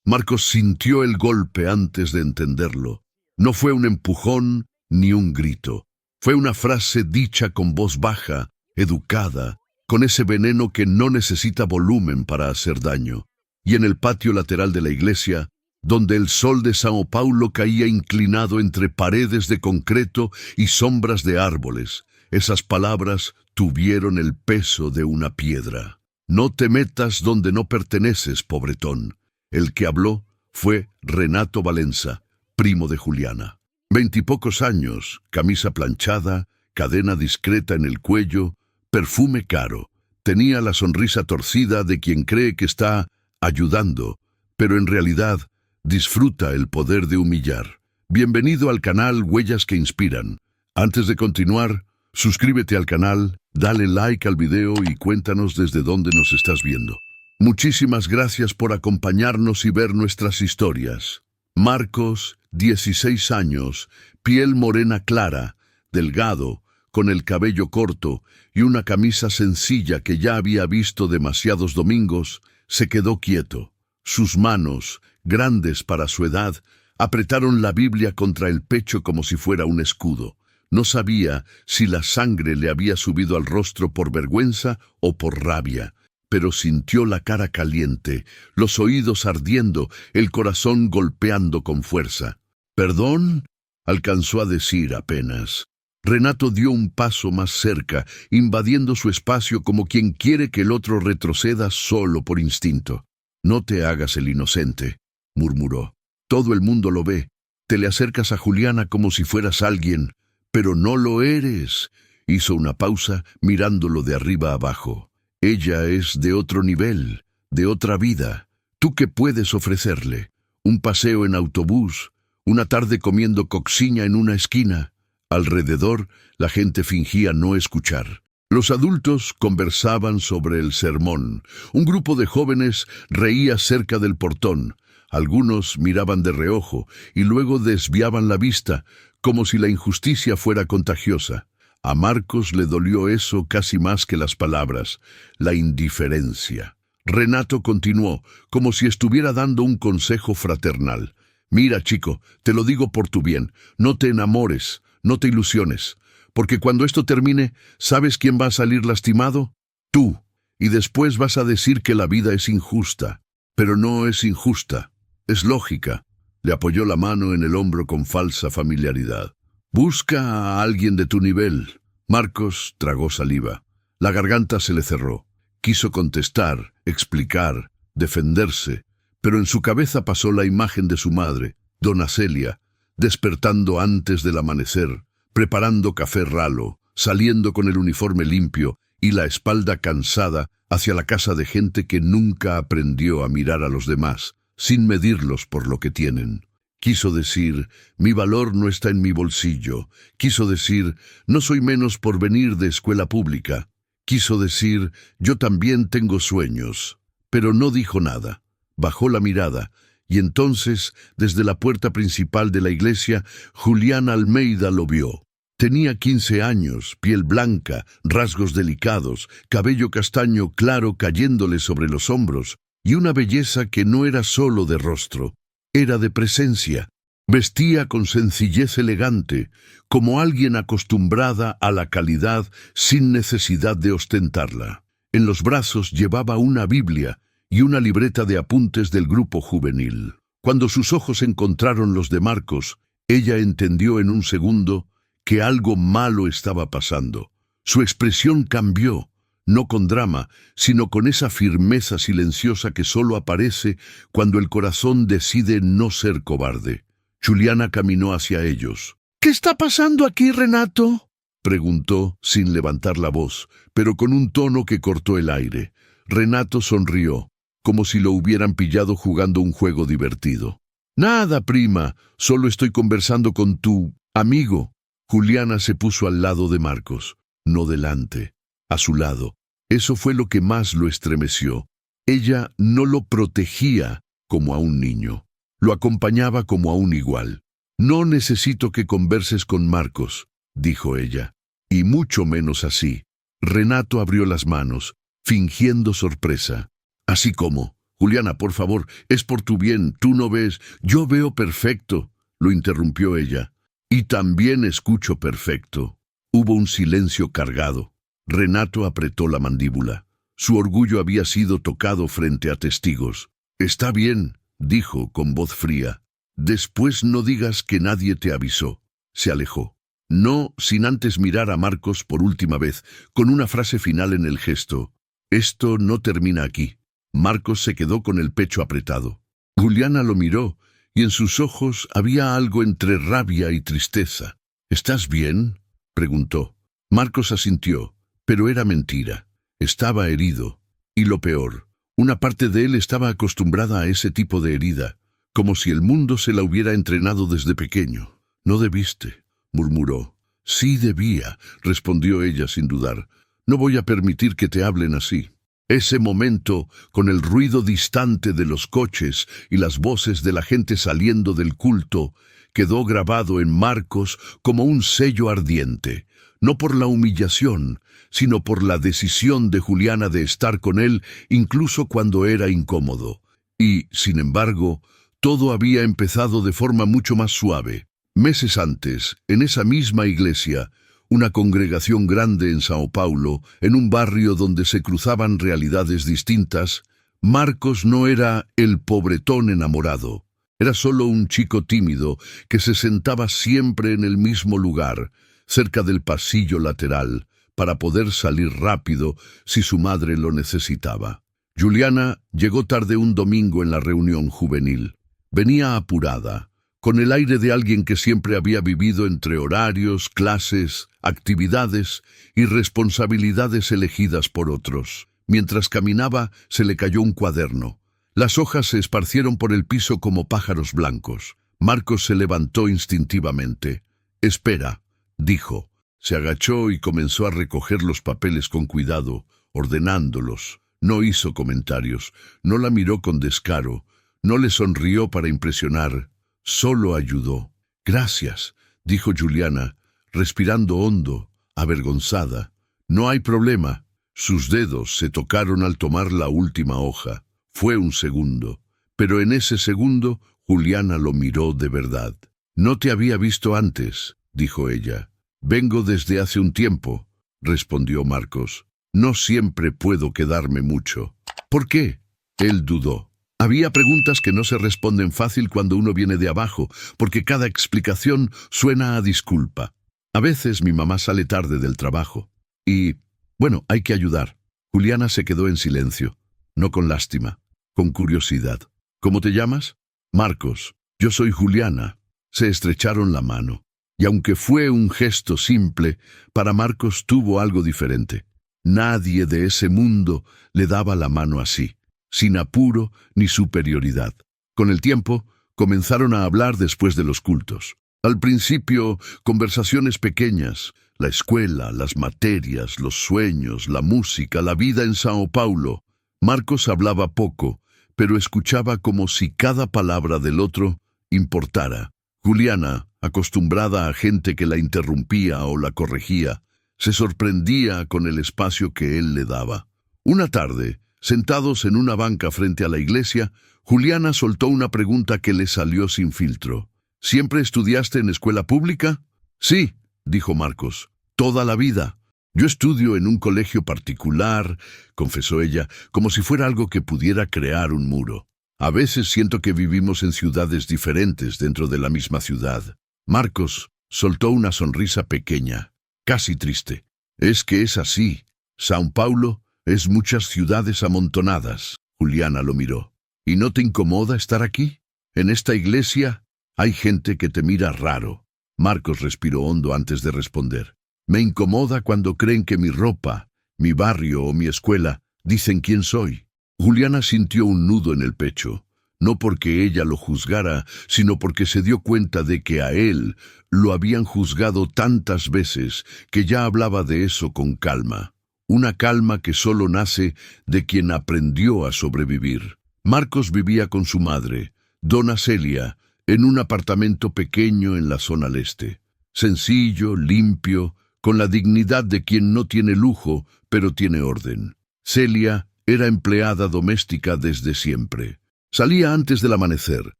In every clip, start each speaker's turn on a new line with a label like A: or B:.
A: Marcos sintió el golpe antes de entenderlo. No fue un empujón ni un grito. Fue una frase dicha con voz baja, educada, con ese veneno que no necesita volumen para hacer daño. Y en el patio lateral de la iglesia, donde el sol de Sao Paulo caía inclinado entre paredes de concreto y sombras de árboles, esas palabras tuvieron el peso de una piedra. No te metas donde no perteneces, pobretón. El que habló fue Renato Valenza, primo de Juliana. 20 y pocos años, camisa planchada, cadena discreta en el cuello, perfume caro. Tenía la sonrisa torcida de quien cree que está ayudando, pero en realidad disfruta el poder de humillar. Bienvenido al canal Huellas que Inspiran. Antes de continuar, suscríbete al canal, dale like al video y cuéntanos desde dónde nos estás viendo. Muchísimas gracias por acompañarnos y ver nuestras historias. Marcos, 16 años, piel morena clara, delgado, con el cabello corto y una camisa sencilla que ya había visto demasiados domingos, se quedó quieto. Sus manos, grandes para su edad, apretaron la Biblia contra el pecho como si fuera un escudo. No sabía si la sangre le había subido al rostro por vergüenza o por rabia, pero sintió la cara caliente, los oídos ardiendo, el corazón golpeando con fuerza. «¿Perdón?», alcanzó a decir apenas. Renato dio un paso más cerca, invadiendo su espacio como quien quiere que el otro retroceda solo por instinto. «No te hagas el inocente», murmuró. «Todo el mundo lo ve. Te le acercas a Juliana como si fueras alguien, pero no lo eres». Hizo una pausa, mirándolo de arriba abajo. «Ella es de otro nivel, de otra vida. ¿Tú qué puedes ofrecerle? ¿Un paseo en autobús? ¿Una tarde comiendo coxiña en una esquina?» Alrededor, la gente fingía no escuchar. Los adultos conversaban sobre el sermón. Un grupo de jóvenes reía cerca del portón. Algunos miraban de reojo y luego desviaban la vista, como si la injusticia fuera contagiosa. A Marcos le dolió eso casi más que las palabras, la indiferencia. Renato continuó, como si estuviera dando un consejo fraternal. «Mira, chico, te lo digo por tu bien, no te enamores, no te ilusiones, porque cuando esto termine, ¿sabes quién va a salir lastimado? Tú, y después vas a decir que la vida es injusta. Pero no es injusta, es lógica». Le apoyó la mano en el hombro con falsa familiaridad. «Busca a alguien de tu nivel». Marcos tragó saliva. La garganta se le cerró. Quiso contestar, explicar, defenderse, pero en su cabeza pasó la imagen de su madre, Dona Celia, despertando antes del amanecer, preparando café ralo, saliendo con el uniforme limpio y la espalda cansada hacia la casa de gente que nunca aprendió a mirar a los demás, sin medirlos por lo que tienen. Quiso decir, mi valor no está en mi bolsillo. Quiso decir, no soy menos por venir de escuela pública. Quiso decir, yo también tengo sueños. Pero no dijo nada. Bajó la mirada, y entonces, desde la puerta principal de la iglesia, Juliana Almeida lo vio. Tenía 15 años, piel blanca, rasgos delicados, cabello castaño claro cayéndole sobre los hombros, y una belleza que no era solo de rostro. Era de presencia. Vestía con sencillez elegante, como alguien acostumbrada a la calidad sin necesidad de ostentarla. En los brazos llevaba una Biblia y una libreta de apuntes del grupo juvenil. Cuando sus ojos encontraron los de Marcos, ella entendió en un segundo que algo malo estaba pasando. Su expresión cambió. No con drama, sino con esa firmeza silenciosa que solo aparece cuando el corazón decide no ser cobarde. Juliana caminó hacia ellos. «¿Qué está pasando aquí, Renato?», preguntó, sin levantar la voz, pero con un tono que cortó el aire. Renato sonrió, como si lo hubieran pillado jugando un juego divertido. «Nada, prima, solo estoy conversando con tu amigo». Juliana se puso al lado de Marcos, no delante, a su lado. Eso fue lo que más lo estremeció. Ella no lo protegía como a un niño, lo acompañaba como a un igual. «No necesito que converses con Marcos», dijo ella, «y mucho menos así». Renato abrió las manos, fingiendo sorpresa. «¿Así como?». Juliana, por favor, es por tu bien, tú no ves. Yo veo perfecto, lo interrumpió ella. Y también escucho perfecto. Hubo un silencio cargado. Renato apretó la mandíbula. Su orgullo había sido tocado frente a testigos. Está bien, dijo con voz fría. Después no digas que nadie te avisó. Se alejó. No sin antes mirar a Marcos por última vez, con una frase final en el gesto. Esto no termina aquí. Marcos se quedó con el pecho apretado. Juliana lo miró, y en sus ojos había algo entre rabia y tristeza. ¿Estás bien?, preguntó. Marcos asintió, pero era mentira. Estaba herido. Y lo peor, una parte de él estaba acostumbrada a ese tipo de herida, como si el mundo se la hubiera entrenado desde pequeño. No debiste, murmuró. Sí debía, respondió ella sin dudar. No voy a permitir que te hablen así. Ese momento, con el ruido distante de los coches y las voces de la gente saliendo del culto, quedó grabado en Marcos como un sello ardiente, no por la humillación, sino por la decisión de Juliana de estar con él incluso cuando era incómodo. Y, sin embargo, todo había empezado de forma mucho más suave. Meses antes, en esa misma iglesia, una congregación grande en Sao Paulo, en un barrio donde se cruzaban realidades distintas, Marcos no era el pobretón enamorado. Era solo un chico tímido que se sentaba siempre en el mismo lugar, cerca del pasillo lateral, para poder salir rápido si su madre lo necesitaba. Juliana llegó tarde un domingo en la reunión juvenil. Venía apurada, con el aire de alguien que siempre había vivido entre horarios, clases, actividades y responsabilidades elegidas por otros. Mientras caminaba, se le cayó un cuaderno. Las hojas se esparcieron por el piso como pájaros blancos. Marcos se levantó instintivamente. «Espera», dijo. Se agachó y comenzó a recoger los papeles con cuidado, ordenándolos. No hizo comentarios, no la miró con descaro, no le sonrió para impresionar. Solo ayudó. «Gracias», dijo Juliana, respirando hondo, avergonzada. «No hay problema». Sus dedos se tocaron al tomar la última hoja. Fue un segundo, pero en ese segundo Juliana lo miró de verdad. «No te había visto antes», dijo ella. «Vengo desde hace un tiempo», respondió Marcos. «No siempre puedo quedarme mucho». «¿Por qué?», él dudó. Había preguntas que no se responden fácil cuando uno viene de abajo, porque cada explicación suena a disculpa. A veces mi mamá sale tarde del trabajo. Y, bueno, hay que ayudar. Juliana se quedó en silencio, no con lástima, con curiosidad. «¿Cómo te llamas?» «Marcos». «Yo soy Juliana». Se estrecharon la mano. Y aunque fue un gesto simple, para Marcos tuvo algo diferente. Nadie de ese mundo le daba la mano así, sin apuro ni superioridad. Con el tiempo, comenzaron a hablar después de los cultos. Al principio, conversaciones pequeñas, la escuela, las materias, los sueños, la música, la vida en Sao Paulo. Marcos hablaba poco, pero escuchaba como si cada palabra del otro importara. Juliana, acostumbrada a gente que la interrumpía o la corregía, se sorprendía con el espacio que él le daba. Una tarde, sentados en una banca frente a la iglesia, Juliana soltó una pregunta que le salió sin filtro. «¿Siempre estudiaste en escuela pública?» «Sí», dijo Marcos, «toda la vida». «Yo estudio en un colegio particular», confesó ella, como si fuera algo que pudiera crear un muro. «A veces siento que vivimos en ciudades diferentes dentro de la misma ciudad». Marcos soltó una sonrisa pequeña, casi triste. «Es que es así. Sao Paulo es muchas ciudades amontonadas». Juliana lo miró. «¿Y no te incomoda estar aquí? En esta iglesia hay gente que te mira raro». Marcos respiró hondo antes de responder. «Me incomoda cuando creen que mi ropa, mi barrio o mi escuela dicen quién soy». Juliana sintió un nudo en el pecho, no porque ella lo juzgara, sino porque se dio cuenta de que a él lo habían juzgado tantas veces que ya hablaba de eso con calma. Una calma que solo nace de quien aprendió a sobrevivir. Marcos vivía con su madre, dona Celia, en un apartamento pequeño en la zona leste. Sencillo, limpio, con la dignidad de quien no tiene lujo, pero tiene orden. Celia Era empleada doméstica desde siempre. Salía antes del amanecer,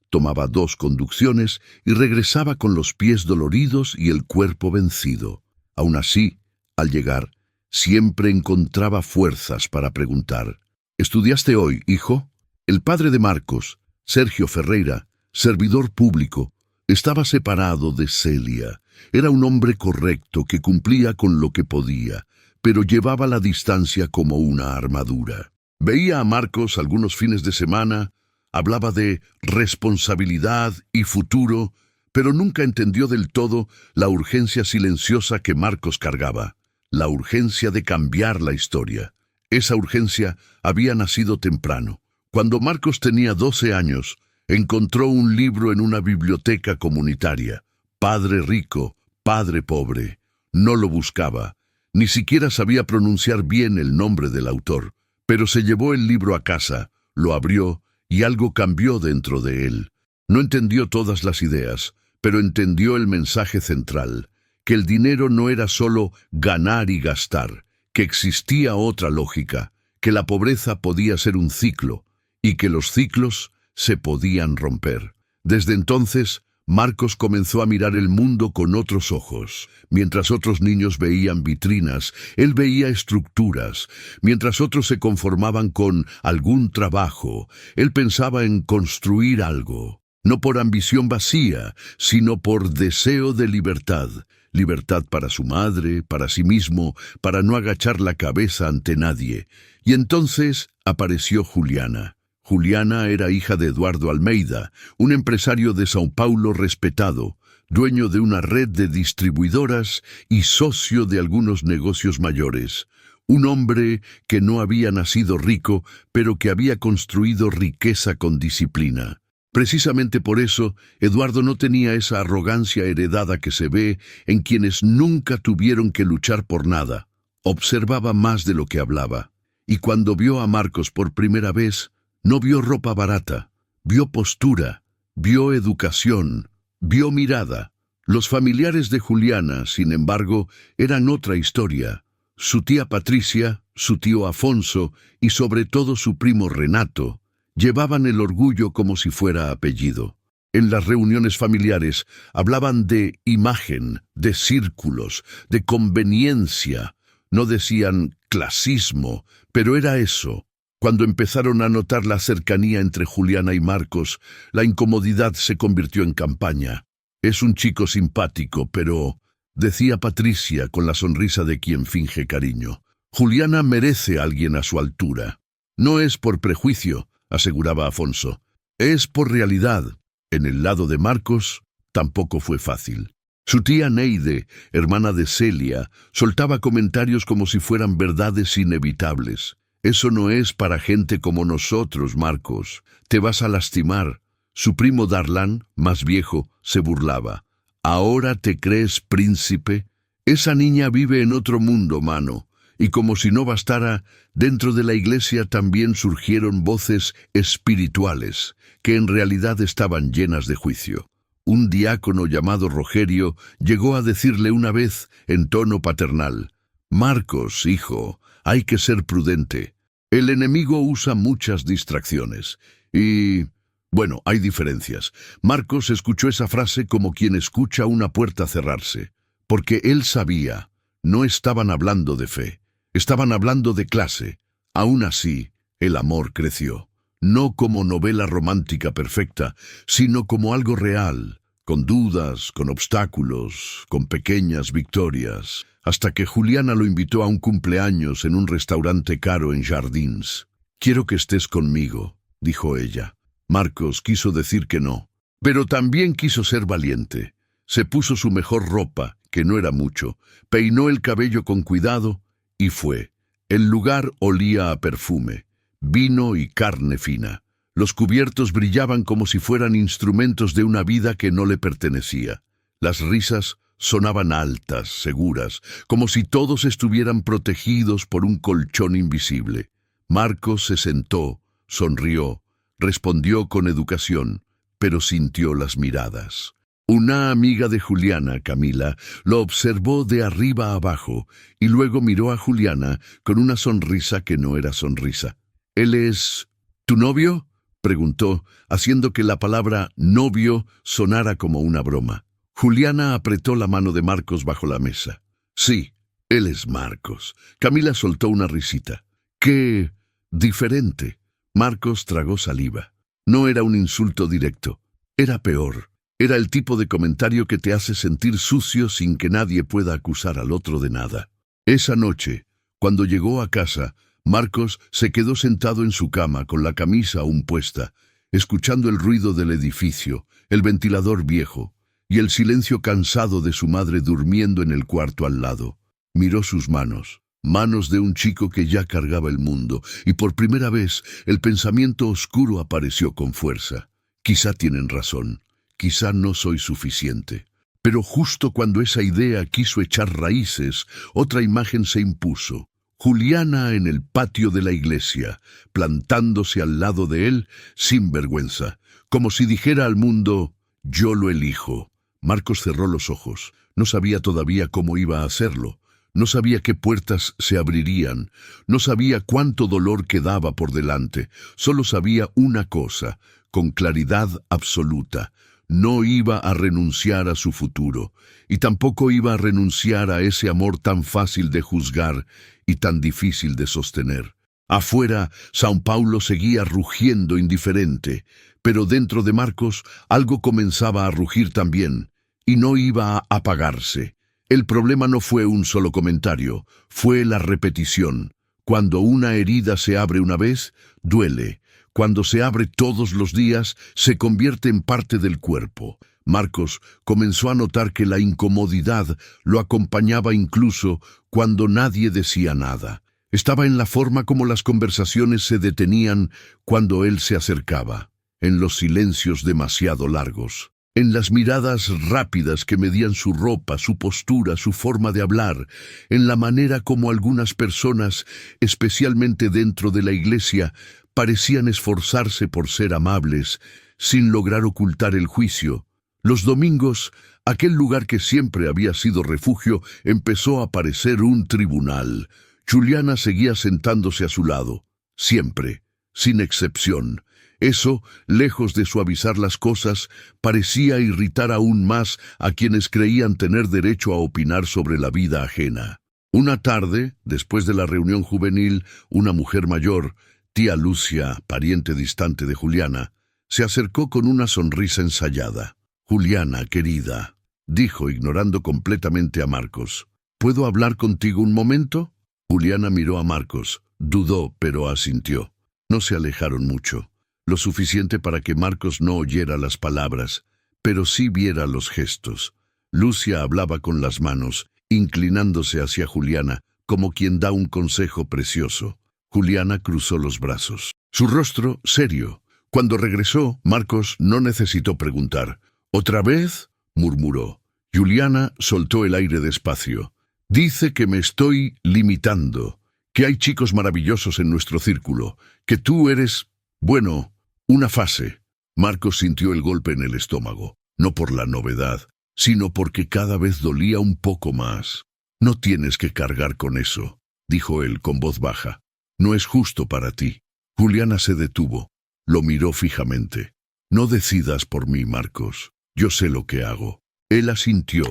A: tomaba 2 conducciones y regresaba con los pies doloridos y el cuerpo vencido. Aún así, al llegar, siempre encontraba fuerzas para preguntar: ¿Estudiaste hoy, hijo? El padre de Marcos, Sergio Ferreira, servidor público, estaba separado de Celia. Era un hombre correcto que cumplía con lo que podía, pero llevaba la distancia como una armadura. Veía a Marcos algunos fines de semana, hablaba de responsabilidad y futuro, pero nunca entendió del todo la urgencia silenciosa que Marcos cargaba, la urgencia de cambiar la historia. Esa urgencia había nacido temprano. Cuando Marcos tenía 12 años, encontró un libro en una biblioteca comunitaria. Padre rico, padre pobre. No lo buscaba. Ni siquiera sabía pronunciar bien el nombre del autor, pero se llevó el libro a casa, lo abrió y algo cambió dentro de él. No entendió todas las ideas, pero entendió el mensaje central, que el dinero no era solo ganar y gastar, que existía otra lógica, que la pobreza podía ser un ciclo y que los ciclos se podían romper. Desde entonces, Marcos comenzó a mirar el mundo con otros ojos. Mientras otros niños veían vitrinas, él veía estructuras. Mientras otros se conformaban con algún trabajo, él pensaba en construir algo. No por ambición vacía, sino por deseo de libertad. Libertad para su madre, para sí mismo, para no agachar la cabeza ante nadie. Y entonces apareció Juliana. Juliana era hija de Eduardo Almeida, un empresario de São Paulo respetado, dueño de una red de distribuidoras y socio de algunos negocios mayores. Un hombre que no había nacido rico, pero que había construido riqueza con disciplina. Precisamente por eso, Eduardo no tenía esa arrogancia heredada que se ve en quienes nunca tuvieron que luchar por nada. Observaba más de lo que hablaba. Y cuando vio a Marcos por primera vez, no vio ropa barata, vio postura, vio educación, vio mirada. Los familiares de Juliana, sin embargo, eran otra historia. Su tía Patricia, su tío Afonso y sobre todo su primo Renato llevaban el orgullo como si fuera apellido. En las reuniones familiares hablaban de imagen, de círculos, de conveniencia. No decían clasismo, pero era eso. Cuando empezaron a notar la cercanía entre Juliana y Marcos, la incomodidad se convirtió en campaña. Es un chico simpático, pero, decía Patricia con la sonrisa de quien finge cariño, Juliana merece a alguien a su altura. No es por prejuicio, aseguraba Afonso, es por realidad. En el lado de Marcos, tampoco fue fácil. Su tía Neide, hermana de Celia, soltaba comentarios como si fueran verdades inevitables. Eso no es para gente como nosotros, Marcos. Te vas a lastimar. Su primo Darlan, más viejo, se burlaba. ¿Ahora te crees príncipe? Esa niña vive en otro mundo, mano. Y como si no bastara, dentro de la iglesia también surgieron voces espirituales, que en realidad estaban llenas de juicio. Un diácono llamado Rogerio llegó a decirle una vez, en tono paternal: «Marcos, hijo, hay que ser prudente. El enemigo usa muchas distracciones. Y, bueno, hay diferencias». Marcos escuchó esa frase como quien escucha una puerta cerrarse, porque él sabía, no estaban hablando de fe, estaban hablando de clase. Aún así, el amor creció, no como novela romántica perfecta, sino como algo real, con dudas, con obstáculos, con pequeñas victorias, hasta que Juliana lo invitó a un cumpleaños en un restaurante caro en Jardins. «Quiero que estés conmigo», dijo ella. Marcos quiso decir que no, pero también quiso ser valiente. Se puso su mejor ropa, que no era mucho, peinó el cabello con cuidado y fue. El lugar olía a perfume, vino y carne fina. Los cubiertos brillaban como si fueran instrumentos de una vida que no le pertenecía. Las risas sonaban altas, seguras, como si todos estuvieran protegidos por un colchón invisible. Marcos se sentó, sonrió, respondió con educación, pero sintió las miradas. Una amiga de Juliana, Camila, lo observó de arriba abajo y luego miró a Juliana con una sonrisa que no era sonrisa. ¿Él es tu novio?, preguntó, haciendo que la palabra novio sonara como una broma. Juliana apretó la mano de Marcos bajo la mesa. Sí, él es Marcos. Camila soltó una risita. ¡Qué diferente! Marcos tragó saliva. No era un insulto directo. Era peor. Era el tipo de comentario que te hace sentir sucio sin que nadie pueda acusar al otro de nada. Esa noche, cuando llegó a casa, Marcos se quedó sentado en su cama con la camisa aún puesta, escuchando el ruido del edificio, el ventilador viejo y el silencio cansado de su madre durmiendo en el cuarto al lado. Miró sus manos, manos de un chico que ya cargaba el mundo, y por primera vez el pensamiento oscuro apareció con fuerza. Quizá tienen razón, quizá no soy suficiente. Pero justo cuando esa idea quiso echar raíces, otra imagen se impuso. Juliana en el patio de la iglesia, plantándose al lado de él, sin vergüenza, como si dijera al mundo, yo lo elijo. Marcos cerró los ojos. No sabía todavía cómo iba a hacerlo. No sabía qué puertas se abrirían. No sabía cuánto dolor quedaba por delante. Solo sabía una cosa, con claridad absoluta. No iba a renunciar a su futuro, y tampoco iba a renunciar a ese amor tan fácil de juzgar y tan difícil de sostener. Afuera, São Paulo seguía rugiendo indiferente, pero dentro de Marcos algo comenzaba a rugir también, y no iba a apagarse. El problema no fue un solo comentario, fue la repetición. Cuando una herida se abre una vez, duele. Cuando se abre todos los días, se convierte en parte del cuerpo. Marcos comenzó a notar que la incomodidad lo acompañaba incluso cuando nadie decía nada. Estaba en la forma como las conversaciones se detenían cuando él se acercaba, en los silencios demasiado largos, en las miradas rápidas que medían su ropa, su postura, su forma de hablar, en la manera como algunas personas, especialmente dentro de la iglesia, parecían esforzarse por ser amables, sin lograr ocultar el juicio. Los domingos, aquel lugar que siempre había sido refugio, empezó a parecer un tribunal. Juliana seguía sentándose a su lado, siempre, sin excepción. Eso, lejos de suavizar las cosas, parecía irritar aún más a quienes creían tener derecho a opinar sobre la vida ajena. Una tarde, después de la reunión juvenil, una mujer mayor, tía Lucia, pariente distante de Juliana, se acercó con una sonrisa ensayada. «Juliana, querida», dijo, ignorando completamente a Marcos, «¿puedo hablar contigo un momento?» Juliana miró a Marcos, dudó, pero asintió. No se alejaron mucho, lo suficiente para que Marcos no oyera las palabras, pero sí viera los gestos. Lucia hablaba con las manos, inclinándose hacia Juliana, como quien da un consejo precioso. Juliana cruzó los brazos. Su rostro serio. Cuando regresó, Marcos no necesitó preguntar. «¿Otra vez?», murmuró. Juliana soltó el aire despacio. «Dice que me estoy limitando, que hay chicos maravillosos en nuestro círculo, que tú eres, bueno, una fase». Marcos sintió el golpe en el estómago, no por la novedad, sino porque cada vez dolía un poco más. «No tienes que cargar con eso», dijo él con voz baja. «No es justo para ti». Juliana se detuvo. Lo miró fijamente. «No decidas por mí, Marcos. Yo sé lo que hago». Él asintió,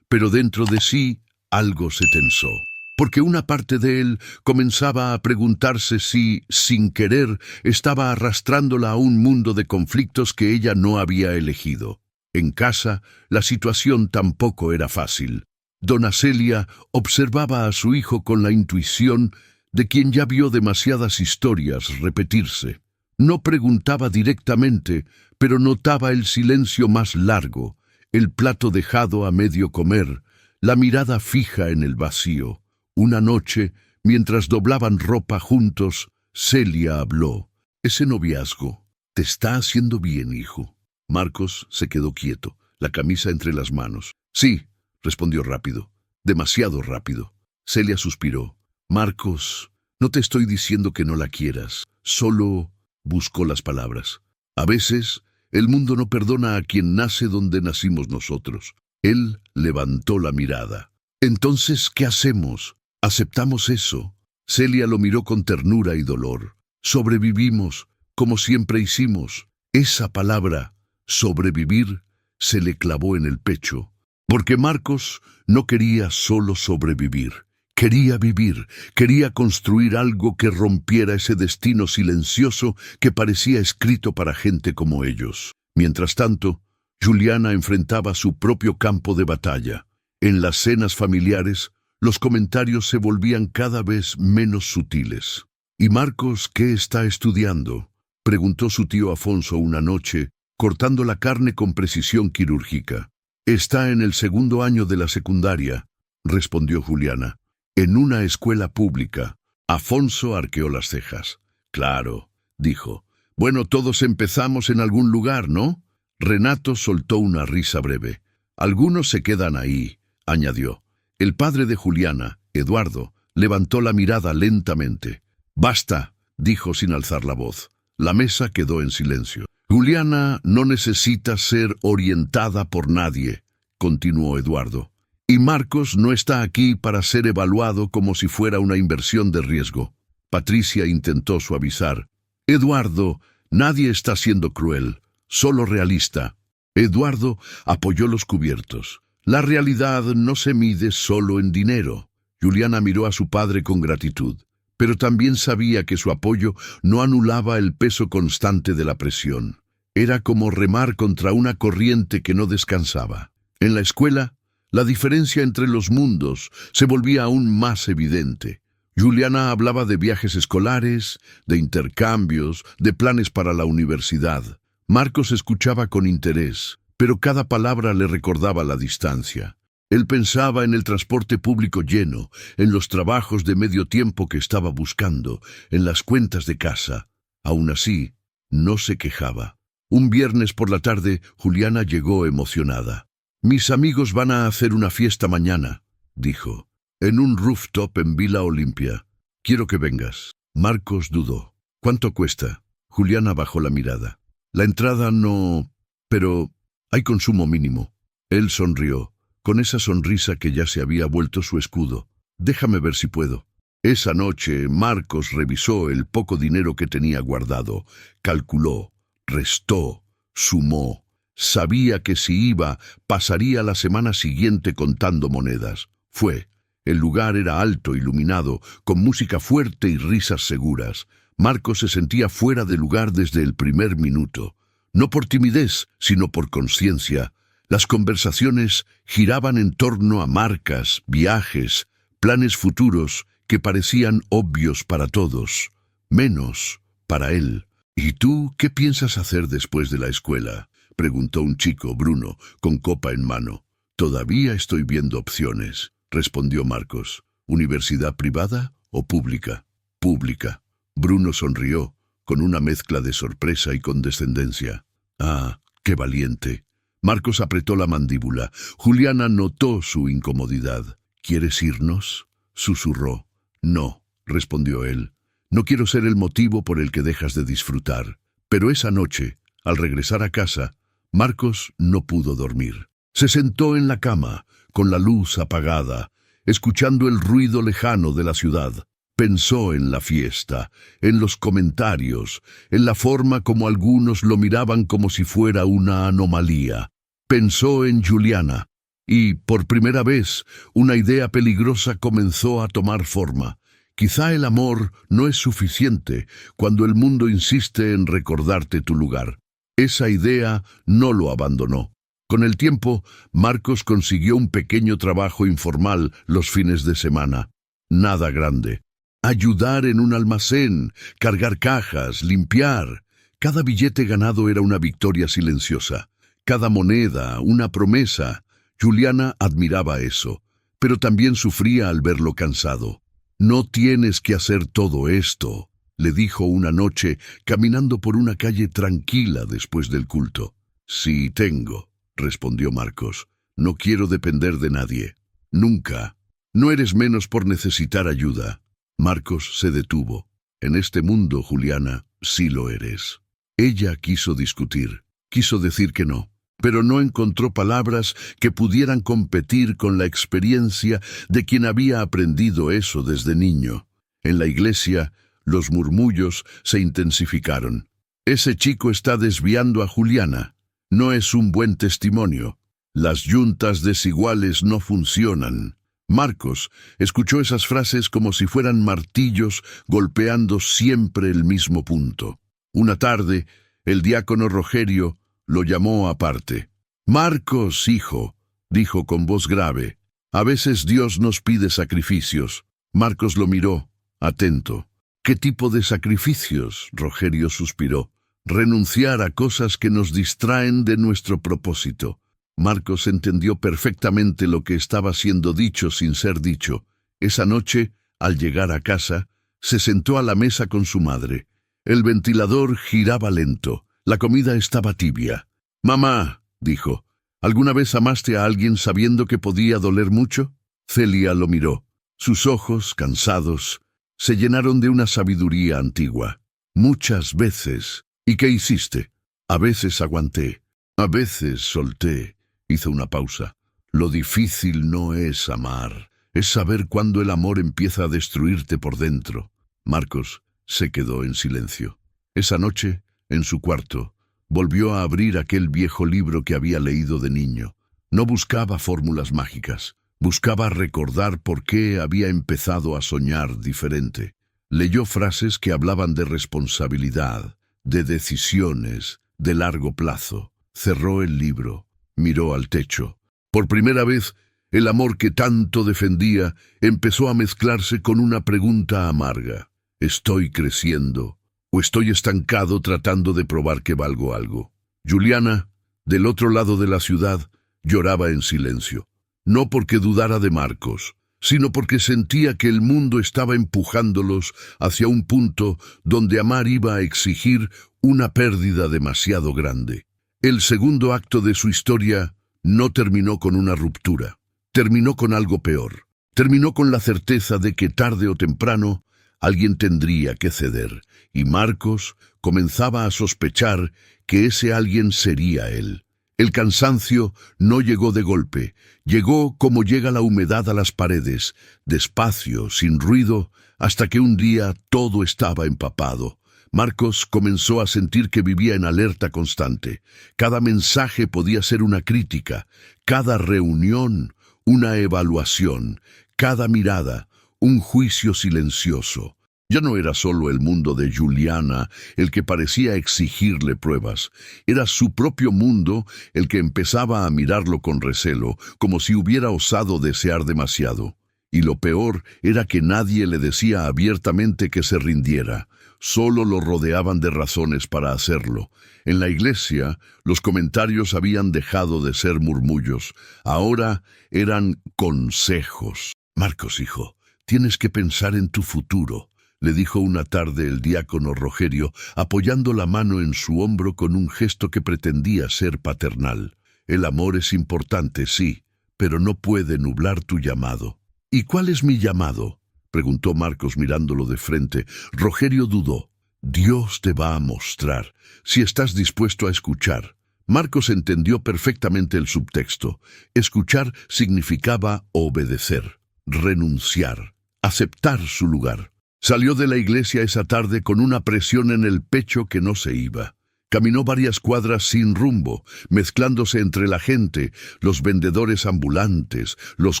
A: pero dentro de sí algo se tensó, porque una parte de él comenzaba a preguntarse si, sin querer, estaba arrastrándola a un mundo de conflictos que ella no había elegido. En casa, la situación tampoco era fácil. Dona Celia observaba a su hijo con la intuición de quien ya vio demasiadas historias repetirse. No preguntaba directamente, pero notaba el silencio más largo, el plato dejado a medio comer, la mirada fija en el vacío. Una noche, mientras doblaban ropa juntos, Celia habló. «Ese noviazgo te está haciendo bien, hijo». Marcos se quedó quieto, la camisa entre las manos. «Sí», respondió rápido, demasiado rápido. Celia suspiró. «Marcos, no te estoy diciendo que no la quieras, solo...» Buscó las palabras. «A veces, el mundo no perdona a quien nace donde nacimos nosotros». Él levantó la mirada. «Entonces, ¿qué hacemos? ¿Aceptamos eso?» Celia lo miró con ternura y dolor. Sobrevivimos, como siempre hicimos. Esa palabra, sobrevivir, se le clavó en el pecho, porque Marcos no quería solo sobrevivir. Quería vivir, quería construir algo que rompiera ese destino silencioso que parecía escrito para gente como ellos. Mientras tanto, Juliana enfrentaba su propio campo de batalla. En las cenas familiares, los comentarios se volvían cada vez menos sutiles. ¿Y Marcos qué está estudiando?, preguntó su tío Afonso una noche, cortando la carne con precisión quirúrgica. Está en el 2.º año de la secundaria, respondió Juliana. En una escuela pública. Afonso arqueó las cejas. Claro, dijo. Bueno, todos empezamos en algún lugar, ¿no? Renato soltó una risa breve. Algunos se quedan ahí, añadió. El padre de Juliana, Eduardo, levantó la mirada lentamente. Basta, dijo sin alzar la voz. La mesa quedó en silencio. Juliana no necesita ser orientada por nadie, continuó Eduardo. Y Marcos no está aquí para ser evaluado como si fuera una inversión de riesgo. Patricia intentó suavizar. Eduardo, nadie está siendo cruel, solo realista. Eduardo apoyó los cubiertos. La realidad no se mide solo en dinero. Juliana miró a su padre con gratitud, pero también sabía que su apoyo no anulaba el peso constante de la presión. Era como remar contra una corriente que no descansaba. En la escuela, la diferencia entre los mundos se volvía aún más evidente. Juliana hablaba de viajes escolares, de intercambios, de planes para la universidad. Marcos escuchaba con interés, pero cada palabra le recordaba la distancia. Él pensaba en el transporte público lleno, en los trabajos de medio tiempo que estaba buscando, en las cuentas de casa. Aún así, no se quejaba. Un viernes por la tarde, Juliana llegó emocionada. «Mis amigos van a hacer una fiesta mañana», dijo, «en un rooftop en Villa Olimpia. Quiero que vengas». Marcos dudó. «¿Cuánto cuesta?». Juliana bajó la mirada. «La entrada no... pero hay consumo mínimo». Él sonrió, con esa sonrisa que ya se había vuelto su escudo. «Déjame ver si puedo». Esa noche, Marcos revisó el poco dinero que tenía guardado. Calculó, restó, sumó. Sabía que si iba, pasaría la semana siguiente contando monedas. Fue. El lugar era alto, iluminado, con música fuerte y risas seguras. Marcos se sentía fuera de lugar desde el primer minuto. No por timidez, sino por conciencia. Las conversaciones giraban en torno a marcas, viajes, planes futuros que parecían obvios para todos, menos para él. «¿Y tú qué piensas hacer después de la escuela?», preguntó un chico, Bruno, con copa en mano. «Todavía estoy viendo opciones», respondió Marcos. «¿Universidad privada o pública?» «Pública». Bruno sonrió, con una mezcla de sorpresa y condescendencia. «Ah, qué valiente». Marcos apretó la mandíbula. Juliana notó su incomodidad. «¿Quieres irnos?», susurró. «No», respondió él. «No quiero ser el motivo por el que dejas de disfrutar». Pero esa noche, al regresar a casa, Marcos no pudo dormir. Se sentó en la cama, con la luz apagada, escuchando el ruido lejano de la ciudad. Pensó en la fiesta, en los comentarios, en la forma como algunos lo miraban como si fuera una anomalía. Pensó en Juliana, y, por primera vez, una idea peligrosa comenzó a tomar forma. Quizá el amor no es suficiente cuando el mundo insiste en recordarte tu lugar. Esa idea no lo abandonó. Con el tiempo, Marcos consiguió un pequeño trabajo informal los fines de semana. Nada grande. Ayudar en un almacén, cargar cajas, limpiar. Cada billete ganado era una victoria silenciosa. Cada moneda, una promesa. Juliana admiraba eso, pero también sufría al verlo cansado. «No tienes que hacer todo esto», le dijo una noche, caminando por una calle tranquila después del culto. «Sí, tengo», respondió Marcos. «No quiero depender de nadie. Nunca. No eres menos por necesitar ayuda». Marcos se detuvo. «En este mundo, Juliana, sí lo eres». Ella quiso discutir, quiso decir que no, pero no encontró palabras que pudieran competir con la experiencia de quien había aprendido eso desde niño. En la iglesia, Los murmullos se intensificaron. Ese chico está desviando a Juliana. No es un buen testimonio. Las yuntas desiguales no funcionan. Marcos escuchó esas frases como si fueran martillos golpeando siempre el mismo punto. Una tarde, el diácono Rogerio lo llamó aparte. «Marcos, hijo», dijo con voz grave, «a veces Dios nos pide sacrificios». Marcos lo miró, atento. «¿Qué tipo de sacrificios?», Rogerio suspiró. «Renunciar a cosas que nos distraen de nuestro propósito». Marcos entendió perfectamente lo que estaba siendo dicho sin ser dicho. Esa noche, al llegar a casa, se sentó a la mesa con su madre. El ventilador giraba lento. La comida estaba tibia. «Mamá», dijo, «¿alguna vez amaste a alguien sabiendo que podía doler mucho?». Celia lo miró. Sus ojos, cansados, se llenaron de una sabiduría antigua. «Muchas veces». «¿Y qué hiciste?». «A veces aguanté, a veces solté». Hizo una pausa. «Lo difícil no es amar, es saber cuándo el amor empieza a destruirte por dentro». Marcos se quedó en silencio. Esa noche, en su cuarto, volvió a abrir aquel viejo libro que había leído de niño. No buscaba fórmulas mágicas, buscaba recordar por qué había empezado a soñar diferente. Leyó frases que hablaban de responsabilidad, de decisiones, de largo plazo. Cerró el libro. Miró al techo. Por primera vez, el amor que tanto defendía empezó a mezclarse con una pregunta amarga. ¿Estoy creciendo o estoy estancado tratando de probar que valgo algo? Juliana, del otro lado de la ciudad, lloraba en silencio. No porque dudara de Marcos, sino porque sentía que el mundo estaba empujándolos hacia un punto donde amar iba a exigir una pérdida demasiado grande. El segundo acto de su historia no terminó con una ruptura, terminó con algo peor. Terminó con la certeza de que tarde o temprano alguien tendría que ceder, y Marcos comenzaba a sospechar que ese alguien sería él. El cansancio no llegó de golpe, llegó como llega la humedad a las paredes, despacio, sin ruido, hasta que un día todo estaba empapado. Marcos comenzó a sentir que vivía en alerta constante. Cada mensaje podía ser una crítica, cada reunión una evaluación, cada mirada un juicio silencioso. Ya no era solo el mundo de Juliana el que parecía exigirle pruebas. Era su propio mundo el que empezaba a mirarlo con recelo, como si hubiera osado desear demasiado. Y lo peor era que nadie le decía abiertamente que se rindiera. Solo lo rodeaban de razones para hacerlo. En la iglesia, los comentarios habían dejado de ser murmullos. Ahora eran consejos. «Marcos, hijo, tienes que pensar en tu futuro», le dijo una tarde el diácono Rogerio, apoyando la mano en su hombro con un gesto que pretendía ser paternal. «El amor es importante, sí, pero no puede nublar tu llamado». «¿Y cuál es mi llamado?», preguntó Marcos mirándolo de frente. Rogerio dudó. «Dios te va a mostrar, si estás dispuesto a escuchar». Marcos entendió perfectamente el subtexto. Escuchar significaba obedecer, renunciar, aceptar su lugar. Salió de la iglesia esa tarde con una presión en el pecho que no se iba. Caminó varias cuadras sin rumbo, mezclándose entre la gente, los vendedores ambulantes, los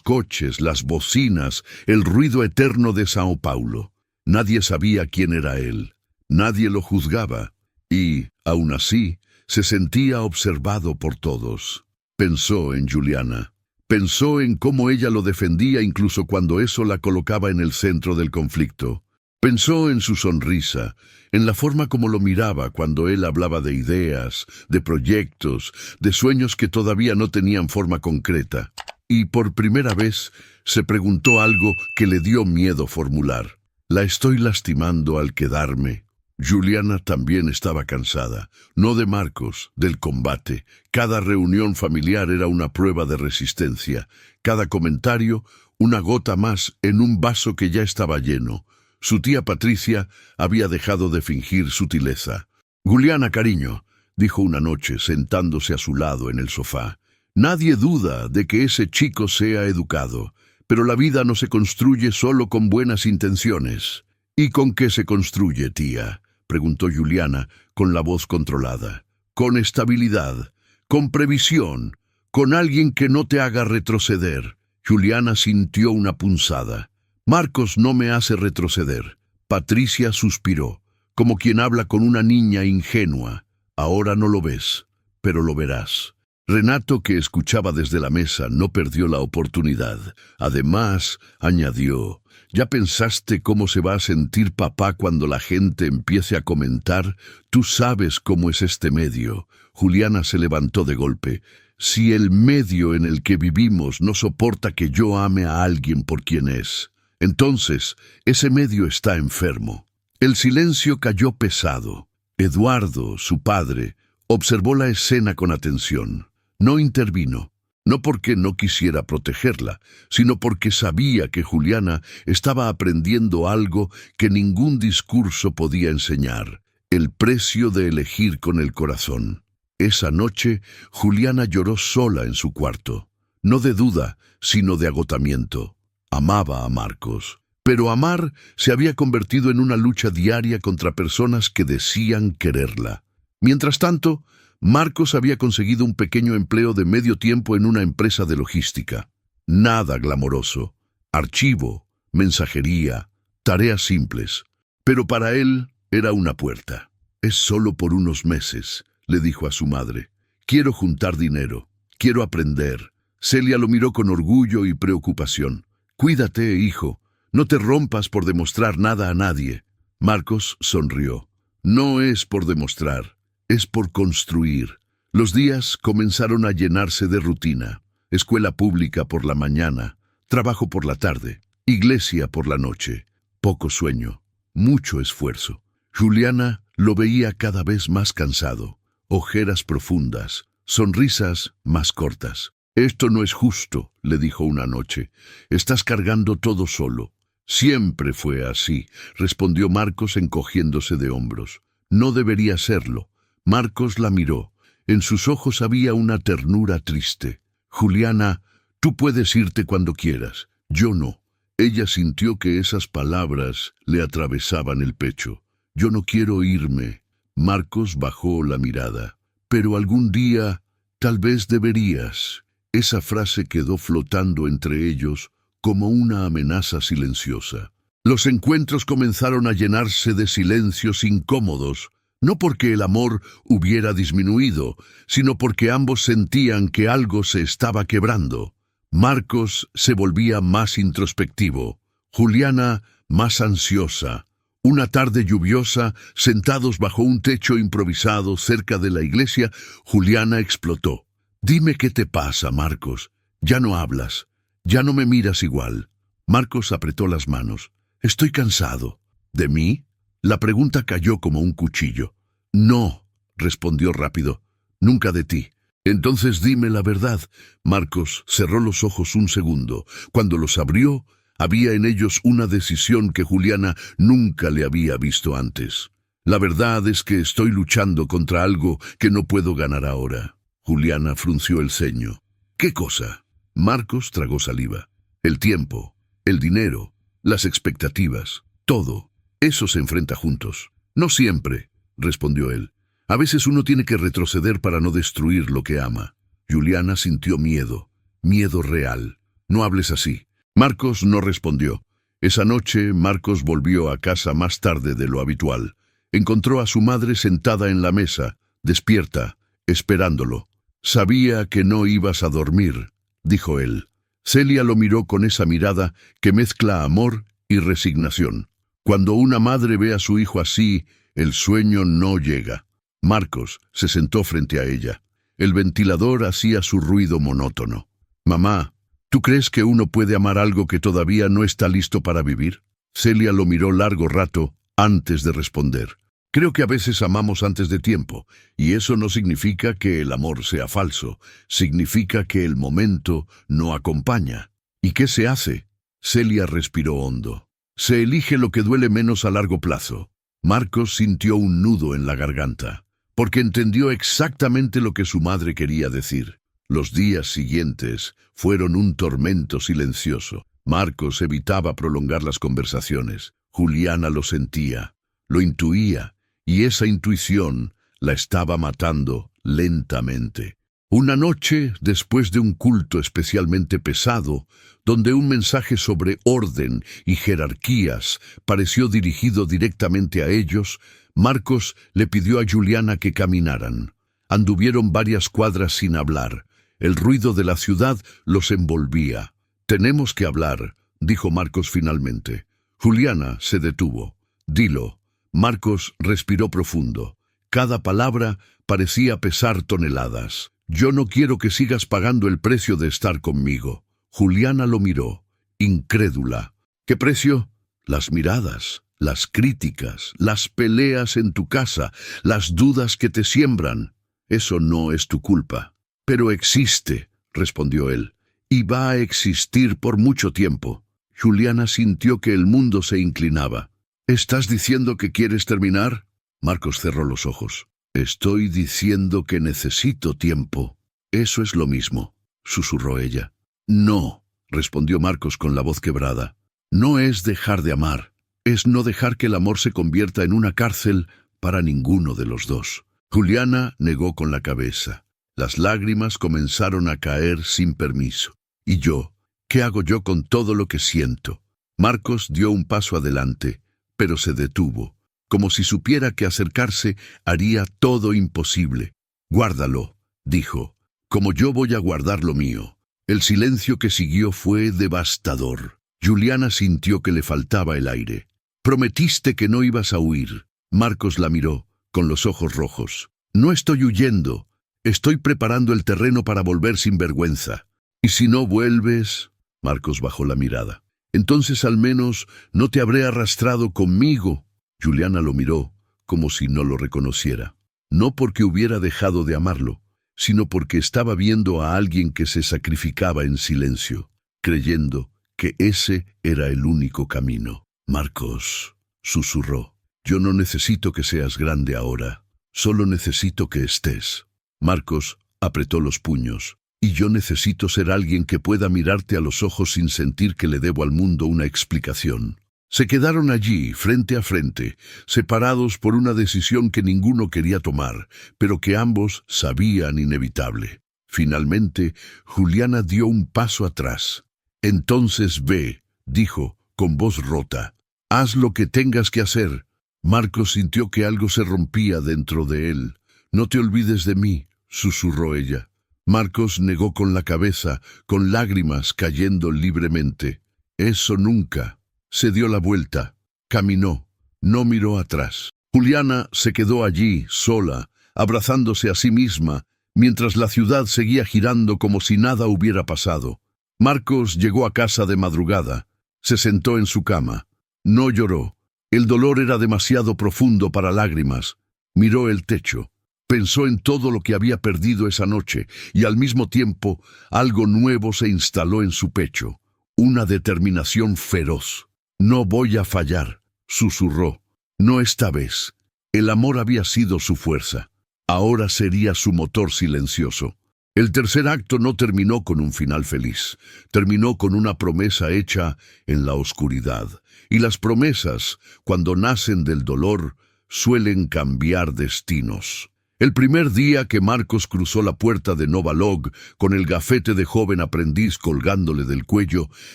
A: coches, las bocinas, el ruido eterno de Sao Paulo. Nadie sabía quién era él, nadie lo juzgaba, y, aun así, se sentía observado por todos. Pensó en Juliana. Pensó en cómo ella lo defendía incluso cuando eso la colocaba en el centro del conflicto. Pensó en su sonrisa, en la forma como lo miraba cuando él hablaba de ideas, de proyectos, de sueños que todavía no tenían forma concreta. Y por primera vez se preguntó algo que le dio miedo formular. ¿La estoy lastimando al quedarme? Juliana también estaba cansada, no de Marcos, del combate. Cada reunión familiar era una prueba de resistencia, cada comentario una gota más en un vaso que ya estaba lleno. Su tía Patricia había dejado de fingir sutileza. «Juliana, cariño», dijo una noche sentándose a su lado en el sofá, «nadie duda de que ese chico sea educado, pero la vida no se construye solo con buenas intenciones». ¿Y con qué se construye, tía?, preguntó Juliana con la voz controlada. Con estabilidad, con previsión, con alguien que no te haga retroceder. Juliana sintió una punzada. Marcos no me hace retroceder. Patricia suspiró, como quien habla con una niña ingenua. Ahora no lo ves, pero lo verás. Renato, que escuchaba desde la mesa, no perdió la oportunidad. Además, añadió, ¿ya pensaste cómo se va a sentir papá cuando la gente empiece a comentar? Tú sabes cómo es este medio. Juliana se levantó de golpe. Si el medio en el que vivimos no soporta que yo ame a alguien por quien es, entonces ese medio está enfermo. El silencio cayó pesado. Eduardo, su padre, observó la escena con atención. No intervino, no porque no quisiera protegerla, sino porque sabía que Juliana estaba aprendiendo algo que ningún discurso podía enseñar: el precio de elegir con el corazón. Esa noche, Juliana lloró sola en su cuarto, no de duda, sino de agotamiento. Amaba a Marcos, pero amar se había convertido en una lucha diaria contra personas que decían quererla. Mientras tanto, Marcos había conseguido un pequeño empleo de medio tiempo en una empresa de logística. Nada glamoroso, archivo, mensajería, tareas simples. Pero para él era una puerta. Es solo por unos meses, le dijo a su madre. Quiero juntar dinero, quiero aprender. Celia lo miró con orgullo y preocupación. Cuídate, hijo, no te rompas por demostrar nada a nadie. Marcos sonrió. No es por demostrar. Es por construir. Los días comenzaron a llenarse de rutina. Escuela pública por la mañana, trabajo por la tarde, iglesia por la noche. Poco sueño, mucho esfuerzo. Juliana lo veía cada vez más cansado. Ojeras profundas, sonrisas más cortas. Esto no es justo, le dijo una noche. Estás cargando todo solo. Siempre fue así, respondió Marcos encogiéndose de hombros. No debería serlo. Marcos la miró. En sus ojos había una ternura triste. Juliana, tú puedes irte cuando quieras. Yo no. Ella sintió que esas palabras le atravesaban el pecho. Yo no quiero irme. Marcos bajó la mirada. Pero algún día, tal vez deberías. Esa frase quedó flotando entre ellos como una amenaza silenciosa. Los encuentros comenzaron a llenarse de silencios incómodos. No porque el amor hubiera disminuido, sino porque ambos sentían que algo se estaba quebrando. Marcos se volvía más introspectivo, Juliana más ansiosa. Una tarde lluviosa, sentados bajo un techo improvisado cerca de la iglesia, Juliana explotó. Dime qué te pasa, Marcos. Ya no hablas, ya no me miras igual. Marcos apretó las manos. Estoy cansado. ¿De mí? La pregunta cayó como un cuchillo. No, respondió rápido, nunca de ti. Entonces dime la verdad. Marcos cerró los ojos un segundo. Cuando los abrió, había en ellos una decisión que Juliana nunca le había visto antes. La verdad es que estoy luchando contra algo que no puedo ganar ahora. Juliana frunció el ceño. ¿Qué cosa? Marcos tragó saliva. El tiempo, el dinero, las expectativas, todo. Eso se enfrenta juntos. No siempre, respondió él. A veces uno tiene que retroceder para no destruir lo que ama. Juliana sintió miedo, miedo real. No hables así. Marcos no respondió. Esa noche, Marcos volvió a casa más tarde de lo habitual. Encontró a su madre sentada en la mesa, despierta, esperándolo. Sabía que no ibas a dormir, dijo él. Celia lo miró con esa mirada que mezcla amor y resignación. Cuando una madre ve a su hijo así, el sueño no llega. Marcos se sentó frente a ella. El ventilador hacía su ruido monótono. Mamá, ¿tú crees que uno puede amar algo que todavía no está listo para vivir? Celia lo miró largo rato antes de responder. Creo que a veces amamos antes de tiempo, y eso no significa que el amor sea falso. Significa que el momento no acompaña. ¿Y qué se hace? Celia respiró hondo. Se elige lo que duele menos a largo plazo. Marcos sintió un nudo en la garganta, porque entendió exactamente lo que su madre quería decir. Los días siguientes fueron un tormento silencioso. Marcos evitaba prolongar las conversaciones. Juliana lo sentía, lo intuía, y esa intuición la estaba matando lentamente. Una noche, después de un culto especialmente pesado, donde un mensaje sobre orden y jerarquías pareció dirigido directamente a ellos, Marcos le pidió a Juliana que caminaran. Anduvieron varias cuadras sin hablar. El ruido de la ciudad los envolvía. «Tenemos que hablar», dijo Marcos finalmente. Juliana se detuvo. «Dilo». Marcos respiró profundo. Cada palabra parecía pesar toneladas. «Yo no quiero que sigas pagando el precio de estar conmigo». Juliana lo miró, incrédula. «¿Qué precio?» «Las miradas, las críticas, las peleas en tu casa, las dudas que te siembran. Eso no es tu culpa». «Pero existe», respondió él, «y va a existir por mucho tiempo». Juliana sintió que el mundo se inclinaba. «¿Estás diciendo que quieres terminar?» Marcos cerró los ojos. «Estoy diciendo que necesito tiempo». «Eso es lo mismo», susurró ella. «No», respondió Marcos con la voz quebrada. «No es dejar de amar. Es no dejar que el amor se convierta en una cárcel para ninguno de los dos». Juliana negó con la cabeza. Las lágrimas comenzaron a caer sin permiso. «¿Y yo? ¿Qué hago yo con todo lo que siento?» Marcos dio un paso adelante, pero se detuvo, como si supiera que acercarse haría todo imposible. «Guárdalo», dijo, «como yo voy a guardar lo mío». El silencio que siguió fue devastador. Juliana sintió que le faltaba el aire. «Prometiste que no ibas a huir». Marcos la miró, con los ojos rojos. «No estoy huyendo. Estoy preparando el terreno para volver sin vergüenza». «¿Y si no vuelves?» Marcos bajó la mirada. «Entonces al menos no te habré arrastrado conmigo». Juliana lo miró, como si no lo reconociera. No porque hubiera dejado de amarlo, sino porque estaba viendo a alguien que se sacrificaba en silencio, creyendo que ese era el único camino. «Marcos», susurró, «yo no necesito que seas grande ahora, solo necesito que estés». Marcos apretó los puños. «Y yo necesito ser alguien que pueda mirarte a los ojos sin sentir que le debo al mundo una explicación». Se quedaron allí, frente a frente, separados por una decisión que ninguno quería tomar, pero que ambos sabían inevitable. Finalmente, Juliana dio un paso atrás. «Entonces ve», dijo, con voz rota. «Haz lo que tengas que hacer». Marcos sintió que algo se rompía dentro de él. «No te olvides de mí», susurró ella. Marcos negó con la cabeza, con lágrimas cayendo libremente. «Eso nunca». Se dio la vuelta, caminó, no miró atrás. Juliana se quedó allí, sola, abrazándose a sí misma, mientras la ciudad seguía girando como si nada hubiera pasado. Marcos llegó a casa de madrugada, se sentó en su cama. No lloró. El dolor era demasiado profundo para lágrimas. Miró el techo. Pensó en todo lo que había perdido esa noche, y al mismo tiempo algo nuevo se instaló en su pecho, una determinación feroz. «No voy a fallar», susurró. «No esta vez». El amor había sido su fuerza. Ahora sería su motor silencioso. El tercer acto no terminó con un final feliz. Terminó con una promesa hecha en la oscuridad. Y las promesas, cuando nacen del dolor, suelen cambiar destinos. El primer día que Marcos cruzó la puerta de Nova Log, con el gafete de joven aprendiz colgándole del cuello,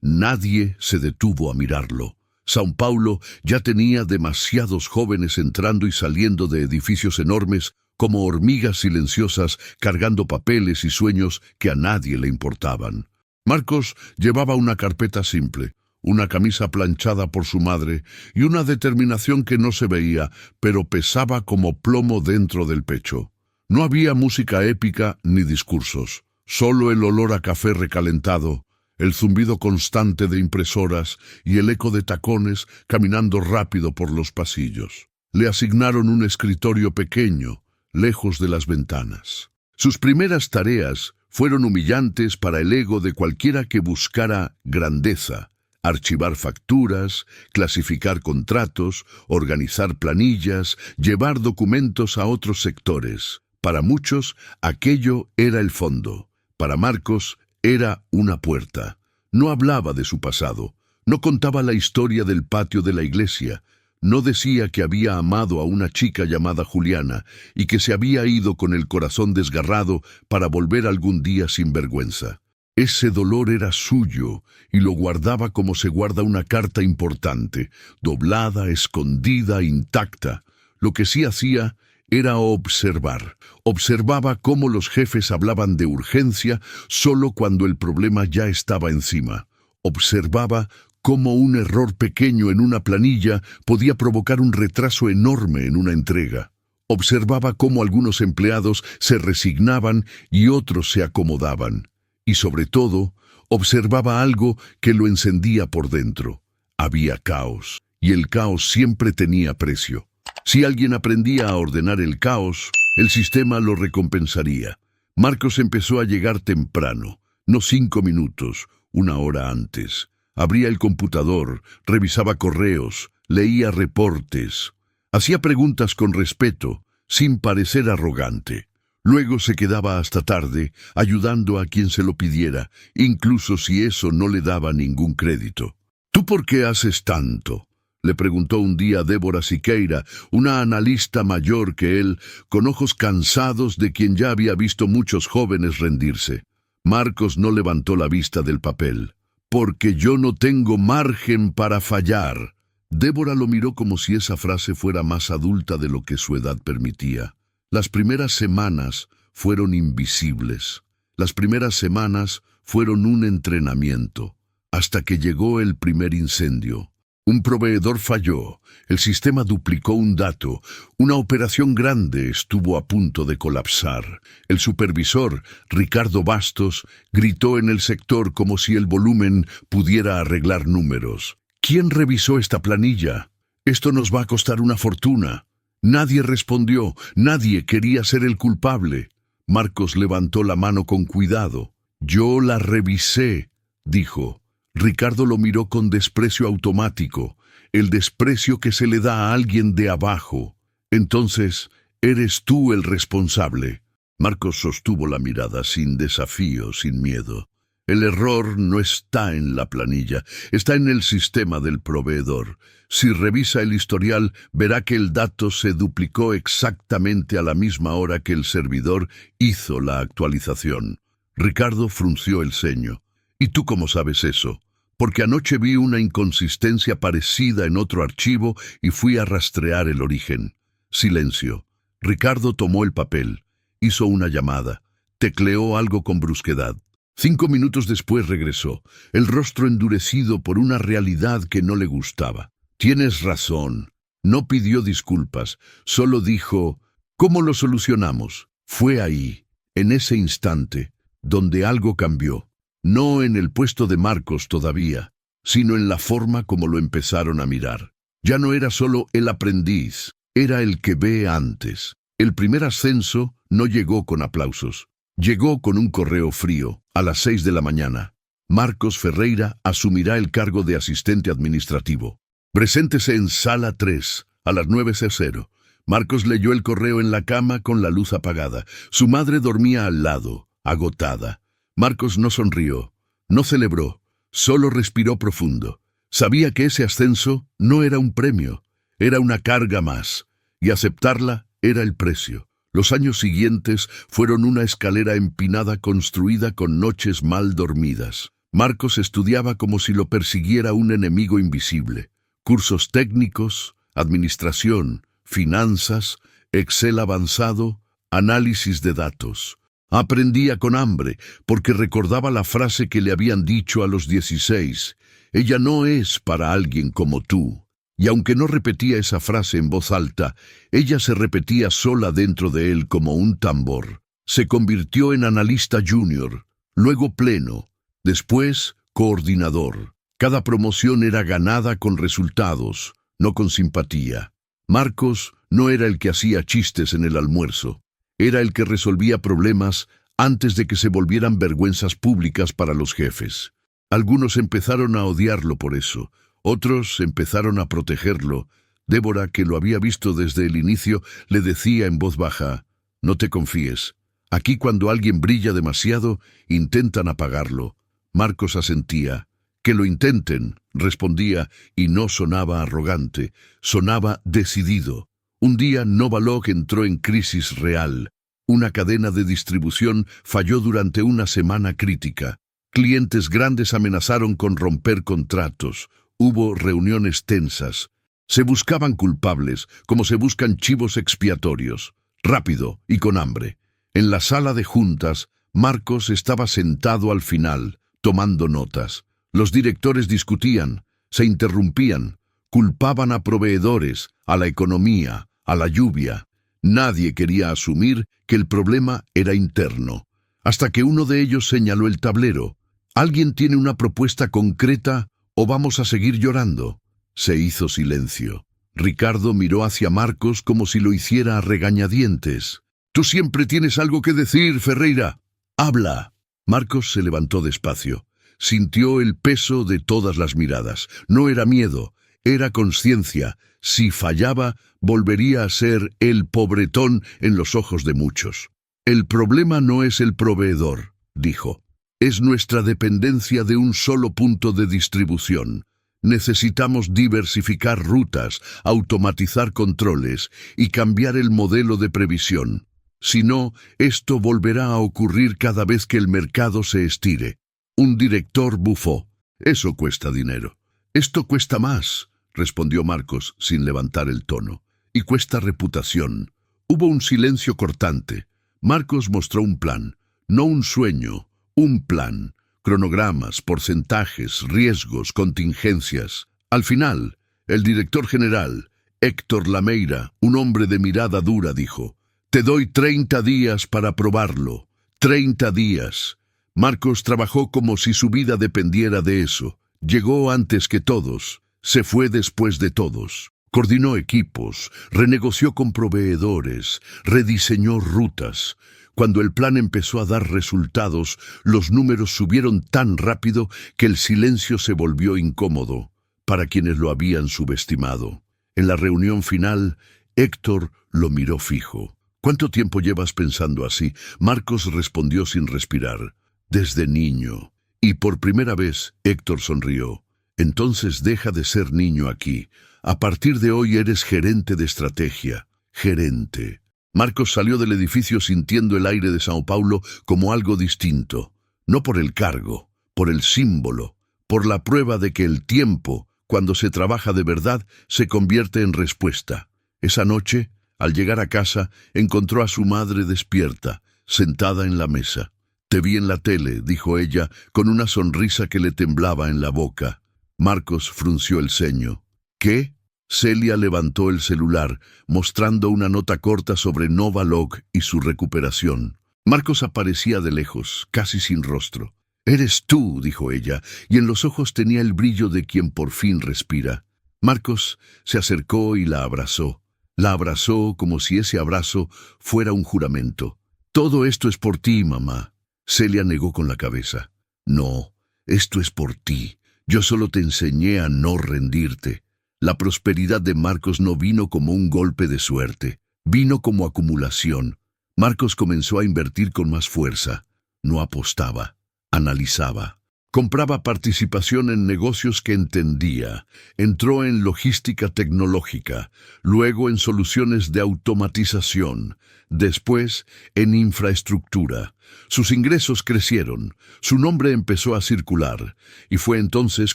A: nadie se detuvo a mirarlo. São Paulo ya tenía demasiados jóvenes entrando y saliendo de edificios enormes, como hormigas silenciosas cargando papeles y sueños que a nadie le importaban. Marcos llevaba una carpeta simple, una camisa planchada por su madre y una determinación que no se veía, pero pesaba como plomo dentro del pecho. No había música épica ni discursos, solo el olor a café recalentado, el zumbido constante de impresoras y el eco de tacones caminando rápido por los pasillos. Le asignaron un escritorio pequeño, lejos de las ventanas. Sus primeras tareas fueron humillantes para el ego de cualquiera que buscara grandeza: archivar facturas, clasificar contratos, organizar planillas, llevar documentos a otros sectores. Para muchos, aquello era el fondo. Para Marcos, era una puerta. No hablaba de su pasado. No contaba la historia del patio de la iglesia. No decía que había amado a una chica llamada Juliana y que se había ido con el corazón desgarrado para volver algún día sin vergüenza. Ese dolor era suyo y lo guardaba como se guarda una carta importante, doblada, escondida, intacta. Lo que sí hacía era observar. Observaba cómo los jefes hablaban de urgencia solo cuando el problema ya estaba encima. Observaba cómo un error pequeño en una planilla podía provocar un retraso enorme en una entrega. Observaba cómo algunos empleados se resignaban y otros se acomodaban. Y sobre todo, observaba algo que lo encendía por dentro. Había caos, y el caos siempre tenía precio. Si alguien aprendía a ordenar el caos, el sistema lo recompensaría. Marcos empezó a llegar temprano, no 5 minutos, 1 hora antes. Abría el computador, revisaba correos, leía reportes. Hacía preguntas con respeto, sin parecer arrogante. Luego se quedaba hasta tarde, ayudando a quien se lo pidiera, incluso si eso no le daba ningún crédito. ¿Tú por qué haces tanto?, le preguntó un día Débora Siqueira, una analista mayor que él, con ojos cansados de quien ya había visto muchos jóvenes rendirse. Marcos no levantó la vista del papel. «Porque yo no tengo margen para fallar». Débora lo miró como si esa frase fuera más adulta de lo que su edad permitía. Las primeras semanas fueron invisibles. Las primeras semanas fueron un entrenamiento, hasta que llegó el primer incendio. Un proveedor falló, el sistema duplicó un dato, una operación grande estuvo a punto de colapsar. El supervisor, Ricardo Bastos, gritó en el sector como si el volumen pudiera arreglar números. «¿Quién revisó esta planilla? Esto nos va a costar una fortuna». Nadie respondió, nadie quería ser el culpable. Marcos levantó la mano con cuidado. «Yo la revisé», dijo. Ricardo lo miró con desprecio automático, el desprecio que se le da a alguien de abajo. «Entonces, eres tú el responsable». Marcos sostuvo la mirada sin desafío, sin miedo. «El error no está en la planilla, está en el sistema del proveedor. Si revisa el historial, verá que el dato se duplicó exactamente a la misma hora que el servidor hizo la actualización». Ricardo frunció el ceño. «¿Y tú cómo sabes eso?». «Porque anoche vi una inconsistencia parecida en otro archivo y fui a rastrear el origen». Silencio. Ricardo tomó el papel, hizo una llamada, tecleó algo con brusquedad. 5 minutos después regresó, el rostro endurecido por una realidad que no le gustaba. «Tienes razón». No pidió disculpas, solo dijo: «¿Cómo lo solucionamos?». Fue ahí, en ese instante, donde algo cambió. No en el puesto de Marcos todavía, sino en la forma como lo empezaron a mirar. Ya no era solo el aprendiz, era el que ve antes. El primer ascenso no llegó con aplausos. Llegó con un correo frío, a las 6 de la mañana. «Marcos Ferreira asumirá el cargo de asistente administrativo. Preséntese en sala 3, a las 9:00. Marcos leyó el correo en la cama con la luz apagada. Su madre dormía al lado, agotada. Marcos no sonrió, no celebró, solo respiró profundo. Sabía que ese ascenso no era un premio, era una carga más, y aceptarla era el precio. Los años siguientes fueron una escalera empinada construida con noches mal dormidas. Marcos estudiaba como si lo persiguiera un enemigo invisible. Cursos técnicos, administración, finanzas, Excel avanzado, análisis de datos. Aprendía con hambre, porque recordaba la frase que le habían dicho a los 16. «Ella no es para alguien como tú». Y aunque no repetía esa frase en voz alta, ella se repetía sola dentro de él como un tambor. Se convirtió en analista junior, luego pleno, después coordinador. Cada promoción era ganada con resultados, no con simpatía. Marcos no era el que hacía chistes en el almuerzo. Era el que resolvía problemas antes de que se volvieran vergüenzas públicas para los jefes. Algunos empezaron a odiarlo por eso, otros empezaron a protegerlo. Débora, que lo había visto desde el inicio, le decía en voz baja: «No te confíes. Aquí cuando alguien brilla demasiado, intentan apagarlo». Marcos asentía. Que lo intenten, respondía, y no sonaba arrogante, sonaba decidido. Un día Novalog entró en crisis real. Una cadena de distribución falló durante una semana crítica. Clientes grandes amenazaron con romper contratos. Hubo reuniones tensas. Se buscaban culpables, como se buscan chivos expiatorios, rápido y con hambre. En la sala de juntas, Marcos estaba sentado al final, tomando notas. Los directores discutían, se interrumpían, culpaban a proveedores, a la economía, a la lluvia. Nadie quería asumir que el problema era interno, hasta que uno de ellos señaló el tablero. ¿Alguien tiene una propuesta concreta o vamos a seguir llorando? Se hizo silencio. Ricardo miró hacia Marcos como si lo hiciera a regañadientes. «Tú siempre tienes algo que decir, Ferreira. ¡Habla!». Marcos se levantó despacio. Sintió el peso de todas las miradas. No era miedo, era conciencia. Si fallaba, volvería a ser el pobretón en los ojos de muchos. «El problema no es el proveedor», dijo. «Es nuestra dependencia de un solo punto de distribución. Necesitamos diversificar rutas, automatizar controles y cambiar el modelo de previsión. Si no, esto volverá a ocurrir cada vez que el mercado se estire». Un director bufó. «Eso cuesta dinero». «Esto cuesta más», respondió Marcos sin levantar el tono. «Y cuesta reputación». Hubo un silencio cortante. Marcos mostró un plan, no un sueño, un plan. Cronogramas, porcentajes, riesgos, contingencias. Al final, el director general, Héctor Lameira, un hombre de mirada dura, dijo: «Te doy 30 días para probarlo. 30 días». Marcos trabajó como si su vida dependiera de eso. Llegó antes que todos. Se fue después de todos. Coordinó equipos, renegoció con proveedores, rediseñó rutas. Cuando el plan empezó a dar resultados, los números subieron tan rápido que el silencio se volvió incómodo para quienes lo habían subestimado. En la reunión final, Héctor lo miró fijo. «¿Cuánto tiempo llevas pensando así?». Marcos respondió sin respirar: «Desde niño». Y por primera vez, Héctor sonrió. «Entonces deja de ser niño aquí. A partir de hoy eres gerente de estrategia. Gerente». Marcos salió del edificio sintiendo el aire de Sao Paulo como algo distinto. No por el cargo, por el símbolo, por la prueba de que el tiempo, cuando se trabaja de verdad, se convierte en respuesta. Esa noche, al llegar a casa, encontró a su madre despierta, sentada en la mesa. «Te vi en la tele», dijo ella, con una sonrisa que le temblaba en la boca. Marcos frunció el ceño. «¿Qué?». Celia levantó el celular, mostrando una nota corta sobre Novalog y su recuperación. Marcos aparecía de lejos, casi sin rostro. «Eres tú», dijo ella, y en los ojos tenía el brillo de quien por fin respira. Marcos se acercó y la abrazó. La abrazó como si ese abrazo fuera un juramento. «Todo esto es por ti, mamá». Celia negó con la cabeza. «No, esto es por ti. Yo solo te enseñé a no rendirte». La prosperidad de Marcos no vino como un golpe de suerte, vino como acumulación. Marcos comenzó a invertir con más fuerza. No apostaba, analizaba. Compraba participación en negocios que entendía. Entró en logística tecnológica, luego en soluciones de automatización, después en infraestructura. Sus ingresos crecieron, su nombre empezó a circular, y fue entonces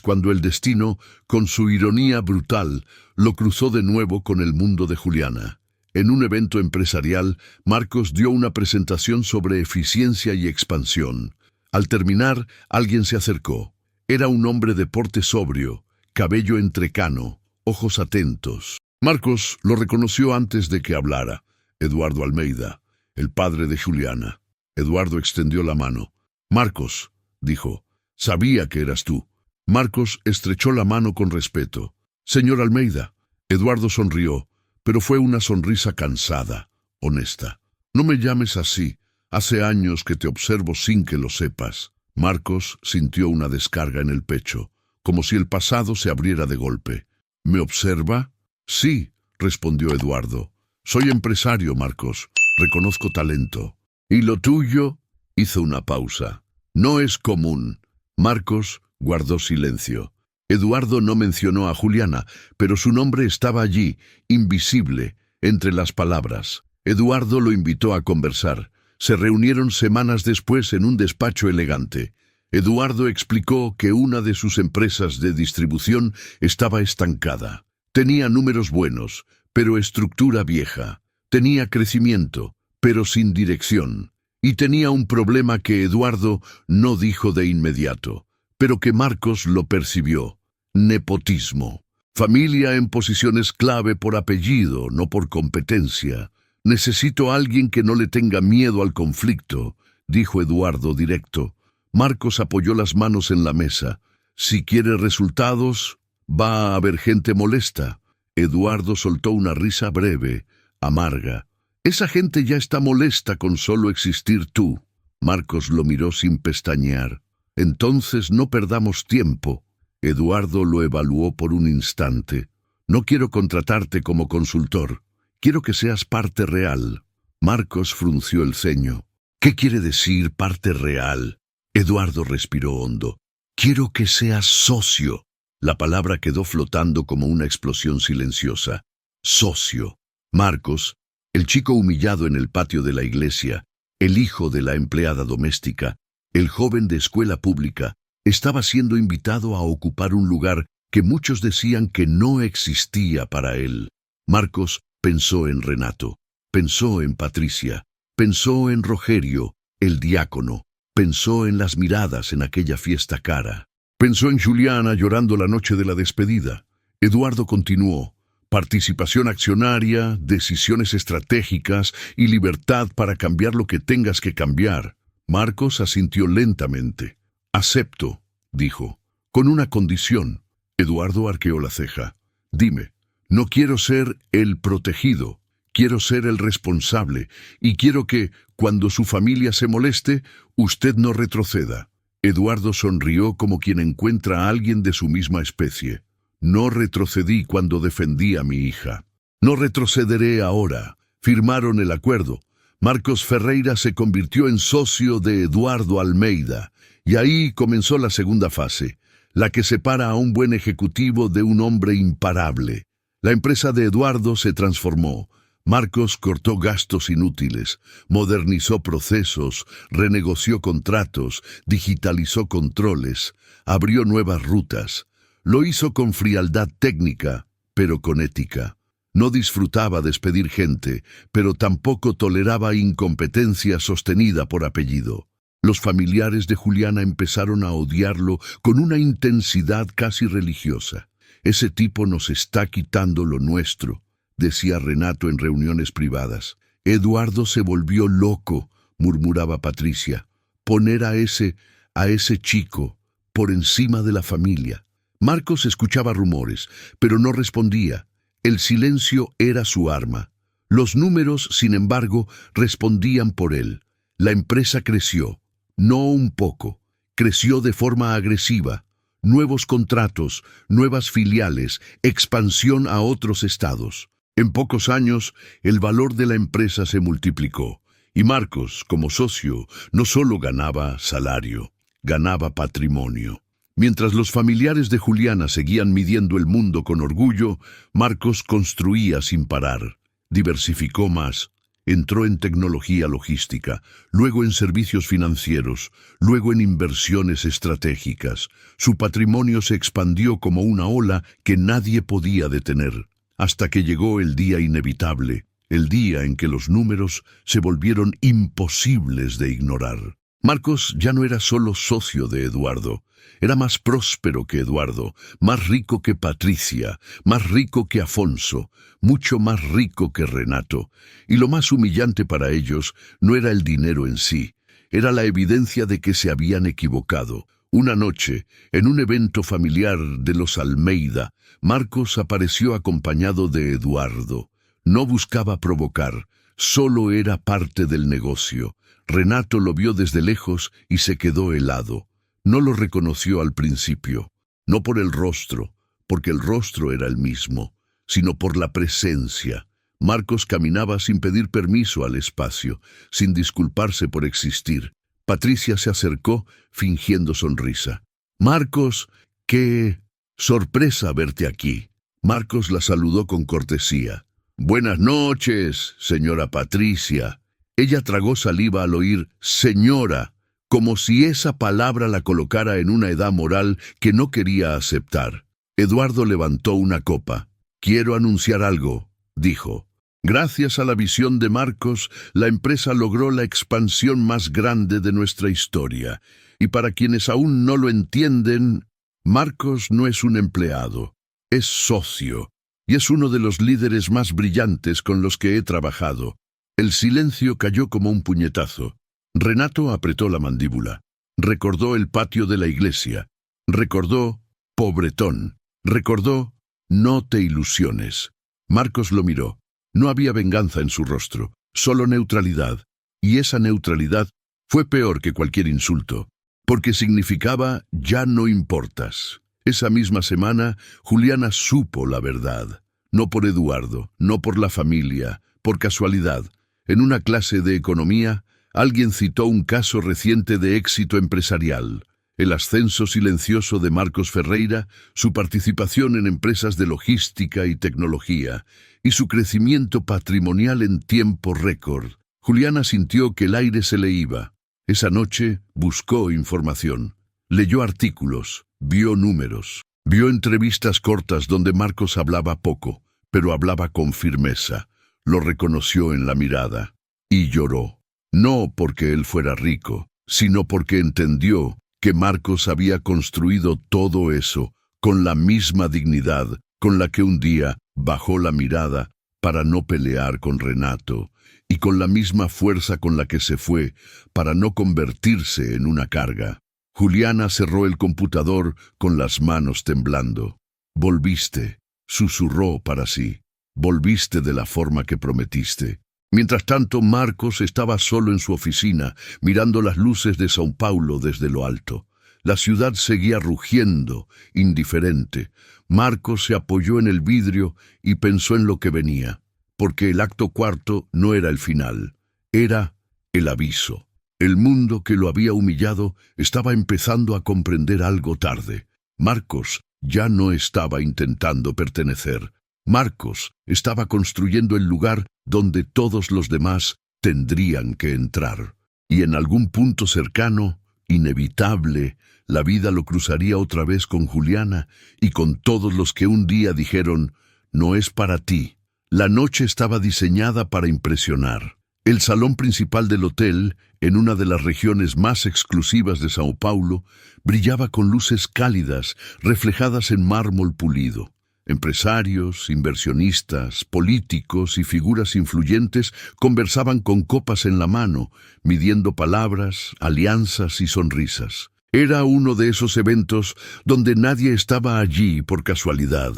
A: cuando el destino, con su ironía brutal, lo cruzó de nuevo con el mundo de Juliana. En un evento empresarial, Marcos dio una presentación sobre eficiencia y expansión. Al terminar, alguien se acercó. Era un hombre de porte sobrio, cabello entrecano, ojos atentos. Marcos lo reconoció antes de que hablara. Eduardo Almeida, el padre de Juliana. Eduardo extendió la mano. «Marcos», dijo, «sabía que eras tú». Marcos estrechó la mano con respeto. «Señor Almeida». Eduardo sonrió, pero fue una sonrisa cansada, honesta. «No me llames así. Hace años que te observo sin que lo sepas». Marcos sintió una descarga en el pecho, como si el pasado se abriera de golpe. «¿Me observa?» «Sí», respondió Eduardo. «Soy empresario, Marcos. Reconozco talento». «¿Y lo tuyo?». Hizo una pausa. «No es común». Marcos Guardó silencio. Eduardo no mencionó a Juliana, pero su nombre estaba allí, invisible, entre las palabras. Eduardo lo invitó a conversar. Se reunieron semanas después en un despacho elegante. Eduardo explicó que una de sus empresas de distribución estaba estancada. Tenía números buenos, pero estructura vieja. Tenía crecimiento, pero sin dirección. Y tenía un problema que Eduardo no dijo de inmediato, pero que Marcos lo percibió. Nepotismo. Familia en posiciones clave por apellido, no por competencia. Necesito a alguien que no le tenga miedo al conflicto, dijo Eduardo directo. Marcos apoyó las manos en la mesa. Si quiere resultados, va a haber gente molesta. Eduardo soltó una risa breve, amarga. Esa gente ya está molesta con solo existir tú. Marcos lo miró sin pestañear. Entonces no perdamos tiempo. Eduardo lo evaluó por un instante. No quiero contratarte como consultor. Quiero que seas parte real. Marcos frunció el ceño. ¿Qué quiere decir parte real? Eduardo respiró hondo. Quiero que seas socio. La palabra quedó flotando como una explosión silenciosa. Socio. Marcos, el chico humillado en el patio de la iglesia, el hijo de la empleada doméstica, el joven de escuela pública, estaba siendo invitado a ocupar un lugar que muchos decían que no existía para él. Marcos pensó en Renato, pensó en Patricia, pensó en Rogerio, el diácono, pensó en las miradas en aquella fiesta cara. Pensó en Juliana llorando la noche de la despedida. Eduardo continuó. Participación accionaria, decisiones estratégicas y libertad para cambiar lo que tengas que cambiar. Marcos asintió lentamente. Acepto, dijo, con una condición. Eduardo arqueó la ceja. Dime, no quiero ser el protegido, quiero ser el responsable y quiero que, cuando su familia se moleste, usted no retroceda. Eduardo sonrió como quien encuentra a alguien de su misma especie. No retrocedí cuando defendí a mi hija. No retrocederé ahora. Firmaron el acuerdo. Marcos Ferreira se convirtió en socio de Eduardo Almeida. Y ahí comenzó la segunda fase, la que separa a un buen ejecutivo de un hombre imparable. La empresa de Eduardo se transformó. Marcos cortó gastos inútiles, modernizó procesos, renegoció contratos, digitalizó controles, abrió nuevas rutas. Lo hizo con frialdad técnica, pero con ética. No disfrutaba despedir gente, pero tampoco toleraba incompetencia sostenida por apellido. Los familiares de Juliana empezaron a odiarlo con una intensidad casi religiosa. Ese tipo nos está quitando lo nuestro, decía Renato en reuniones privadas. Eduardo se volvió loco, murmuraba Patricia. Poner a ese chico por encima de la familia. Marcos escuchaba rumores, pero no respondía. El silencio era su arma. Los números, sin embargo, respondían por él. La empresa creció. No un poco, creció de forma agresiva. Nuevos contratos, nuevas filiales, expansión a otros estados. En pocos años, el valor de la empresa se multiplicó. Y Marcos, como socio, no solo ganaba salario, ganaba patrimonio. Mientras los familiares de Juliana seguían midiendo el mundo con orgullo, Marcos construía sin parar. Diversificó más. Entró en tecnología logística, luego en servicios financieros, luego en inversiones estratégicas. Su patrimonio se expandió como una ola que nadie podía detener, hasta que llegó el día inevitable, el día en que los números se volvieron imposibles de ignorar. Marcos ya no era solo socio de Eduardo, era más próspero que Eduardo, más rico que Patricia, más rico que Afonso, mucho más rico que Renato. Y lo más humillante para ellos no era el dinero en sí, era la evidencia de que se habían equivocado. Una noche, en un evento familiar de los Almeida, Marcos apareció acompañado de Eduardo. No buscaba provocar, solo era parte del negocio. Renato lo vio desde lejos y se quedó helado. No lo reconoció al principio, no por el rostro, porque el rostro era el mismo, sino por la presencia. Marcos caminaba sin pedir permiso al espacio, sin disculparse por existir. Patricia se acercó, fingiendo sonrisa. Marcos, qué sorpresa verte aquí. Marcos la saludó con cortesía. Buenas noches, señora Patricia. Ella tragó saliva al oír señora, como si esa palabra la colocara en una edad moral que no quería aceptar. Eduardo levantó una copa. Quiero anunciar algo, dijo. Gracias a la visión de Marcos, la empresa logró la expansión más grande de nuestra historia. Y para quienes aún no lo entienden, Marcos no es un empleado, es socio, y es uno de los líderes más brillantes con los que he trabajado. El silencio cayó como un puñetazo. Renato apretó la mandíbula. Recordó el patio de la iglesia. Recordó pobretón. Recordó no te ilusiones. Marcos lo miró. No había venganza en su rostro, solo neutralidad. Y esa neutralidad fue peor que cualquier insulto, porque significaba ya no importas. Esa misma semana, Juliana supo la verdad. No por Eduardo, no por la familia, por casualidad. En una clase de economía, alguien citó un caso reciente de éxito empresarial. El ascenso silencioso de Marcos Ferreira, su participación en empresas de logística y tecnología, y su crecimiento patrimonial en tiempo récord. Juliana sintió que el aire se le iba. Esa noche buscó información. Leyó artículos, vio números, vio entrevistas cortas donde Marcos hablaba poco, pero hablaba con firmeza. Lo reconoció en la mirada y lloró. No porque él fuera rico, sino porque entendió que Marcos había construido todo eso con la misma dignidad con la que un día bajó la mirada para no pelear con Renato, y con la misma fuerza con la que se fue para no convertirse en una carga. Juliana cerró el computador con las manos temblando. Volviste, susurró para sí. Volviste de la forma que prometiste. Mientras tanto, Marcos estaba solo en su oficina, mirando las luces de São Paulo desde lo alto. La ciudad seguía rugiendo, indiferente. Marcos se apoyó en el vidrio y pensó en lo que venía, porque el acto cuarto no era el final, era el aviso. El mundo que lo había humillado estaba empezando a comprender algo tarde. Marcos ya no estaba intentando pertenecer. Marcos estaba construyendo el lugar donde todos los demás tendrían que entrar. Y en algún punto cercano, inevitable, la vida lo cruzaría otra vez con Juliana y con todos los que un día dijeron, no es para ti. La noche estaba diseñada para impresionar. El salón principal del hotel, en una de las regiones más exclusivas de São Paulo, brillaba con luces cálidas, reflejadas en mármol pulido. Empresarios, inversionistas, políticos y figuras influyentes conversaban con copas en la mano, midiendo palabras, alianzas y sonrisas. Era uno de esos eventos donde nadie estaba allí por casualidad.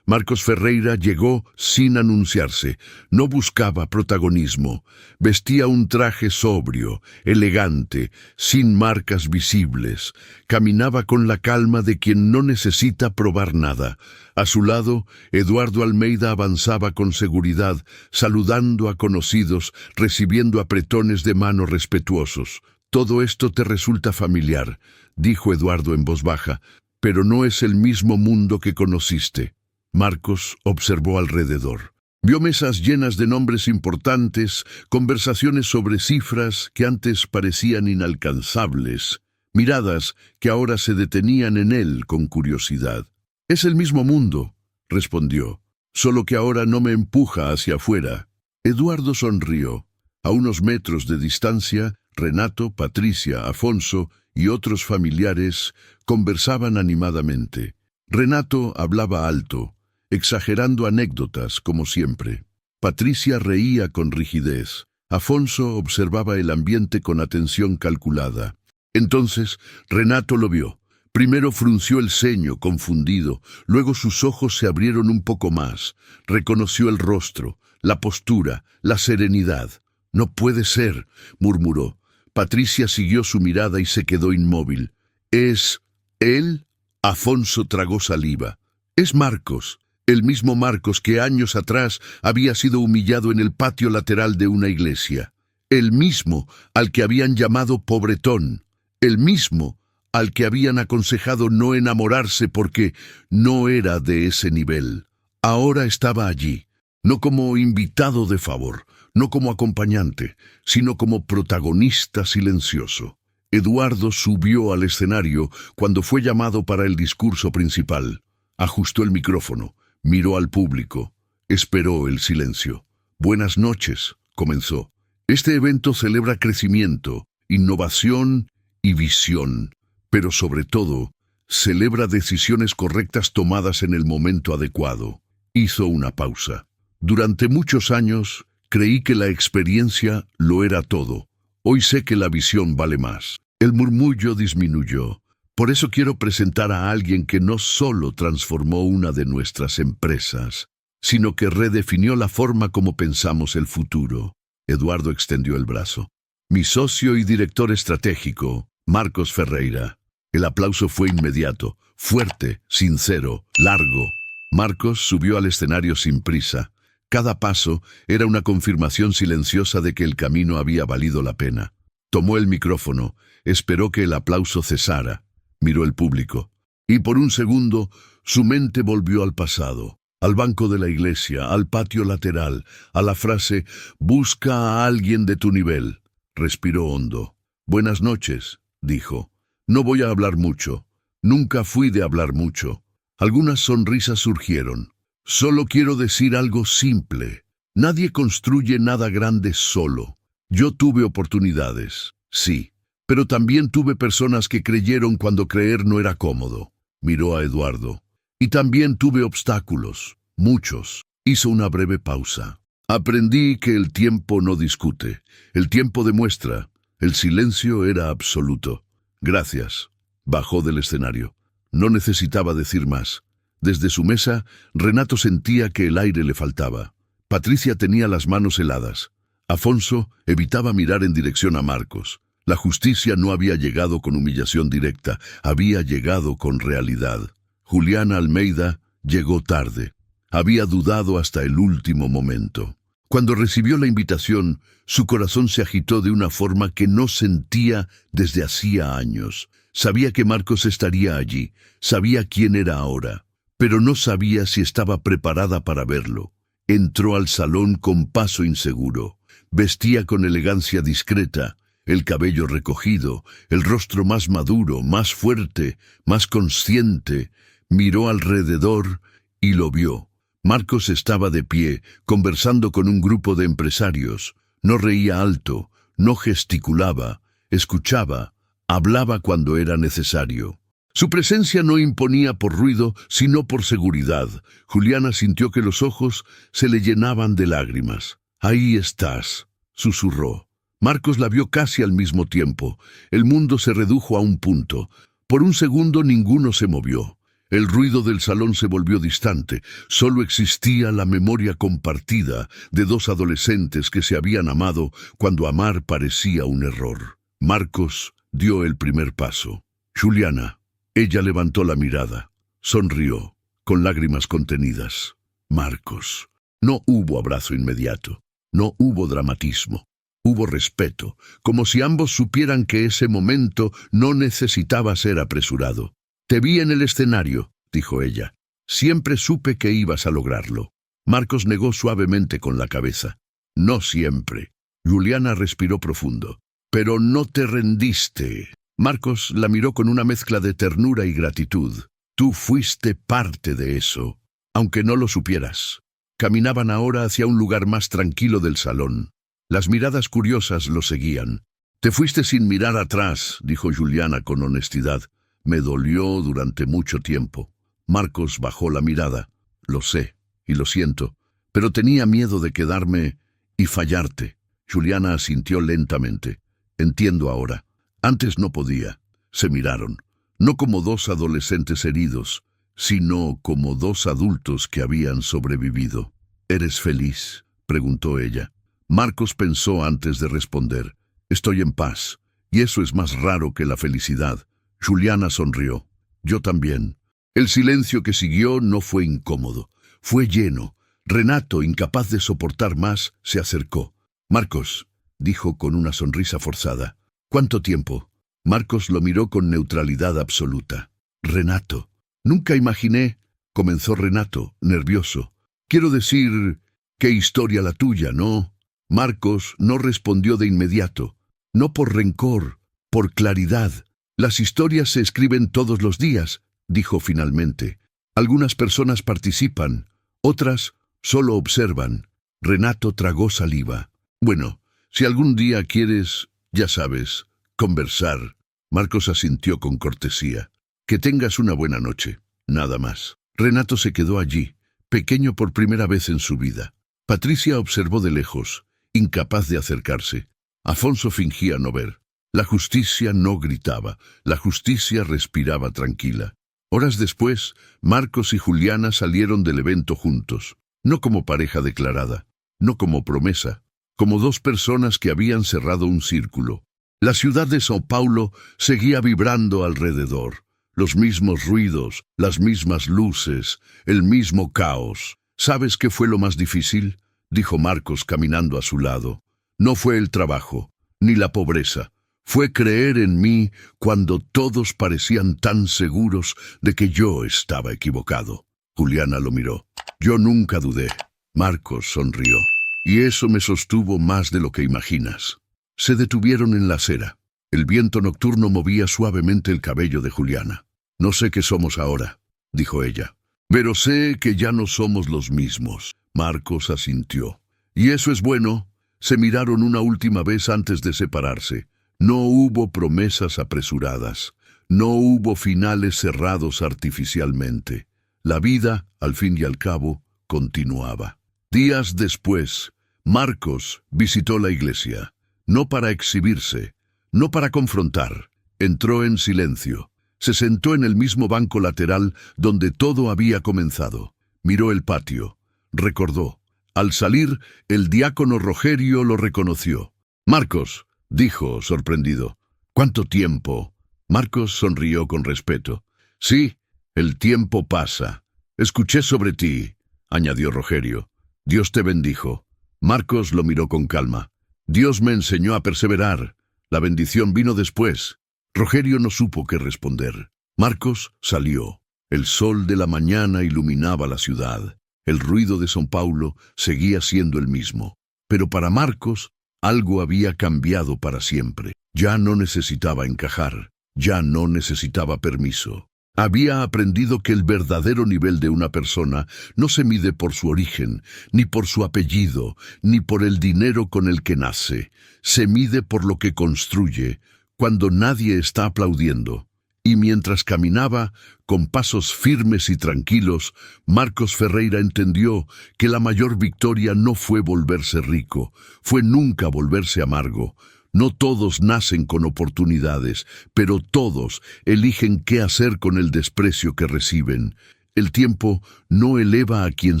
A: Marcos Ferreira llegó sin anunciarse, no buscaba protagonismo. Vestía un traje sobrio, elegante, sin marcas visibles. Caminaba con la calma de quien no necesita probar nada. A su lado, Eduardo Almeida avanzaba con seguridad, saludando a conocidos, recibiendo apretones de mano respetuosos. «Todo esto te resulta familiar», dijo Eduardo en voz baja, «pero no es el mismo mundo que conociste». Marcos observó alrededor. Vio mesas llenas de nombres importantes, conversaciones sobre cifras que antes parecían inalcanzables, miradas que ahora se detenían en él con curiosidad. «Es el mismo mundo», respondió, «solo que ahora no me empuja hacia afuera». Eduardo sonrió. A unos metros de distancia, Renato, Patricia, Afonso y otros familiares conversaban animadamente. Renato hablaba alto, exagerando anécdotas como siempre. Patricia reía con rigidez. Afonso observaba el ambiente con atención calculada. Entonces Renato lo vio. Primero frunció el ceño, confundido, luego sus ojos se abrieron un poco más. Reconoció el rostro, la postura, la serenidad. «No puede ser», murmuró. Patricia siguió su mirada y se quedó inmóvil. «¿Es él?» Afonso tragó saliva. «Es Marcos, el mismo Marcos que años atrás había sido humillado en el patio lateral de una iglesia. El mismo al que habían llamado pobretón. El mismo al que habían aconsejado no enamorarse porque no era de ese nivel. Ahora estaba allí, no como invitado de favor, no como acompañante, sino como protagonista silencioso. Eduardo subió al escenario cuando fue llamado para el discurso principal. Ajustó el micrófono, miró al público, esperó el silencio. «Buenas noches», comenzó. «Este evento celebra crecimiento, innovación y visión, pero sobre todo, celebra decisiones correctas tomadas en el momento adecuado». Hizo una pausa. «Durante muchos años, creí que la experiencia lo era todo. Hoy sé que la visión vale más». El murmullo disminuyó. «Por eso quiero presentar a alguien que no solo transformó una de nuestras empresas, sino que redefinió la forma como pensamos el futuro». Eduardo extendió el brazo. «Mi socio y director estratégico, Marcos Ferreira». El aplauso fue inmediato, fuerte, sincero, largo. Marcos subió al escenario sin prisa. Cada paso era una confirmación silenciosa de que el camino había valido la pena. Tomó el micrófono, esperó que el aplauso cesara, miró el público, y por un segundo su mente volvió al pasado, al banco de la iglesia, al patio lateral, a la frase «Busca a alguien de tu nivel». Respiró hondo. «Buenas noches», dijo. «No voy a hablar mucho. Nunca fui de hablar mucho». Algunas sonrisas surgieron. «Solo quiero decir algo simple. Nadie construye nada grande solo. Yo tuve oportunidades, sí, pero también tuve personas que creyeron cuando creer no era cómodo». Miró a Eduardo. «Y también tuve obstáculos, muchos». Hizo una breve pausa. «Aprendí que el tiempo no discute, el tiempo demuestra». El silencio era absoluto. «Gracias». Bajó del escenario. No necesitaba decir más. Desde su mesa, Renato sentía que el aire le faltaba. Patricia tenía las manos heladas. Afonso evitaba mirar en dirección a Marcos. La justicia no había llegado con humillación directa, había llegado con realidad. Juliana Almeida llegó tarde. Había dudado hasta el último momento. Cuando recibió la invitación, su corazón se agitó de una forma que no sentía desde hacía años. Sabía que Marcos estaría allí, sabía quién era ahora, pero no sabía si estaba preparada para verlo. Entró al salón con paso inseguro. Vestía con elegancia discreta, el cabello recogido, el rostro más maduro, más fuerte, más consciente. Miró alrededor y lo vio. Marcos estaba de pie, conversando con un grupo de empresarios. No reía alto, no gesticulaba, escuchaba, hablaba cuando era necesario. Su presencia no imponía por ruido, sino por seguridad. Juliana sintió que los ojos se le llenaban de lágrimas. «Ahí estás», susurró. Marcos la vio casi al mismo tiempo. El mundo se redujo a un punto. Por un segundo ninguno se movió. El ruido del salón se volvió distante. Solo existía la memoria compartida de dos adolescentes que se habían amado cuando amar parecía un error. Marcos dio el primer paso. «Juliana». Ella levantó la mirada. Sonrió, con lágrimas contenidas. «Marcos». No hubo abrazo inmediato. No hubo dramatismo. Hubo respeto, como si ambos supieran que ese momento no necesitaba ser apresurado. «Te vi en el escenario», dijo ella. «Siempre supe que ibas a lograrlo». Marcos negó suavemente con la cabeza. «No siempre». Juliana respiró profundo. «Pero no te rendiste». Marcos la miró con una mezcla de ternura y gratitud. «Tú fuiste parte de eso, aunque no lo supieras». Caminaban ahora hacia un lugar más tranquilo del salón. Las miradas curiosas lo seguían. «Te fuiste sin mirar atrás», dijo Juliana con honestidad. «Me dolió durante mucho tiempo». Marcos bajó la mirada. «Lo sé, y lo siento, pero tenía miedo de quedarme y fallarte». Juliana asintió lentamente. «Entiendo ahora. Antes no podía». Se miraron, no como dos adolescentes heridos, sino como dos adultos que habían sobrevivido. «¿Eres feliz?», preguntó ella. Marcos pensó antes de responder. «Estoy en paz, y eso es más raro que la felicidad». Juliana sonrió. «Yo también». El silencio que siguió no fue incómodo, fue lleno. Renato, incapaz de soportar más, se acercó. «Marcos», dijo con una sonrisa forzada. «¿Cuánto tiempo?». Marcos lo miró con neutralidad absoluta. Renato. Nunca imaginé, comenzó Renato, nervioso. Quiero decir, qué historia la tuya, ¿no? Marcos no respondió de inmediato. No por rencor, por claridad. Las historias se escriben todos los días, dijo finalmente. Algunas personas participan, otras solo observan. Renato tragó saliva. Bueno, si algún día quieres, ya sabes, conversar. Marcos asintió con cortesía. Que tengas una buena noche, nada más. Renato se quedó allí, pequeño por primera vez en su vida. Patricia observó de lejos, incapaz de acercarse. Afonso fingía no ver. La justicia no gritaba, la justicia respiraba tranquila. Horas después, Marcos y Juliana salieron del evento juntos, no como pareja declarada, no como promesa, como dos personas que habían cerrado un círculo. La ciudad de São Paulo seguía vibrando alrededor. Los mismos ruidos, las mismas luces, el mismo caos. ¿Sabes qué fue lo más difícil?, dijo Marcos caminando a su lado. No fue el trabajo, ni la pobreza. Fue creer en mí cuando todos parecían tan seguros de que yo estaba equivocado. Juliana lo miró. Yo nunca dudé. Marcos sonrió. Y eso me sostuvo más de lo que imaginas. Se detuvieron en la acera. El viento nocturno movía suavemente el cabello de Juliana. No sé qué somos ahora, dijo ella. Pero sé que ya no somos los mismos. Marcos asintió. Y eso es bueno. Se miraron una última vez antes de separarse. No hubo promesas apresuradas. No hubo finales cerrados artificialmente. La vida, al fin y al cabo, continuaba. Días después, Marcos visitó la iglesia. No para exhibirse, no para confrontar. Entró en silencio. Se sentó en el mismo banco lateral donde todo había comenzado. Miró el patio. Recordó. Al salir, el diácono Rogerio lo reconoció. «Marcos», dijo, sorprendido. «¿Cuánto tiempo?» Marcos sonrió con respeto. «Sí, el tiempo pasa. Escuché sobre ti», añadió Rogerio. «Dios te bendijo». Marcos lo miró con calma. «Dios me enseñó a perseverar. La bendición vino después». Rogerio no supo qué responder. Marcos salió. El sol de la mañana iluminaba la ciudad. El ruido de São Paulo seguía siendo el mismo. Pero para Marcos, algo había cambiado para siempre. Ya no necesitaba encajar. Ya no necesitaba permiso. Había aprendido que el verdadero nivel de una persona no se mide por su origen, ni por su apellido, ni por el dinero con el que nace. Se mide por lo que construye, cuando nadie está aplaudiendo. Y mientras caminaba, con pasos firmes y tranquilos, Marcos Ferreira entendió que la mayor victoria no fue volverse rico, fue nunca volverse amargo. No todos nacen con oportunidades, pero todos eligen qué hacer con el desprecio que reciben. El tiempo no eleva a quien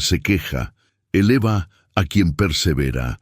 A: se queja, eleva a quien persevera.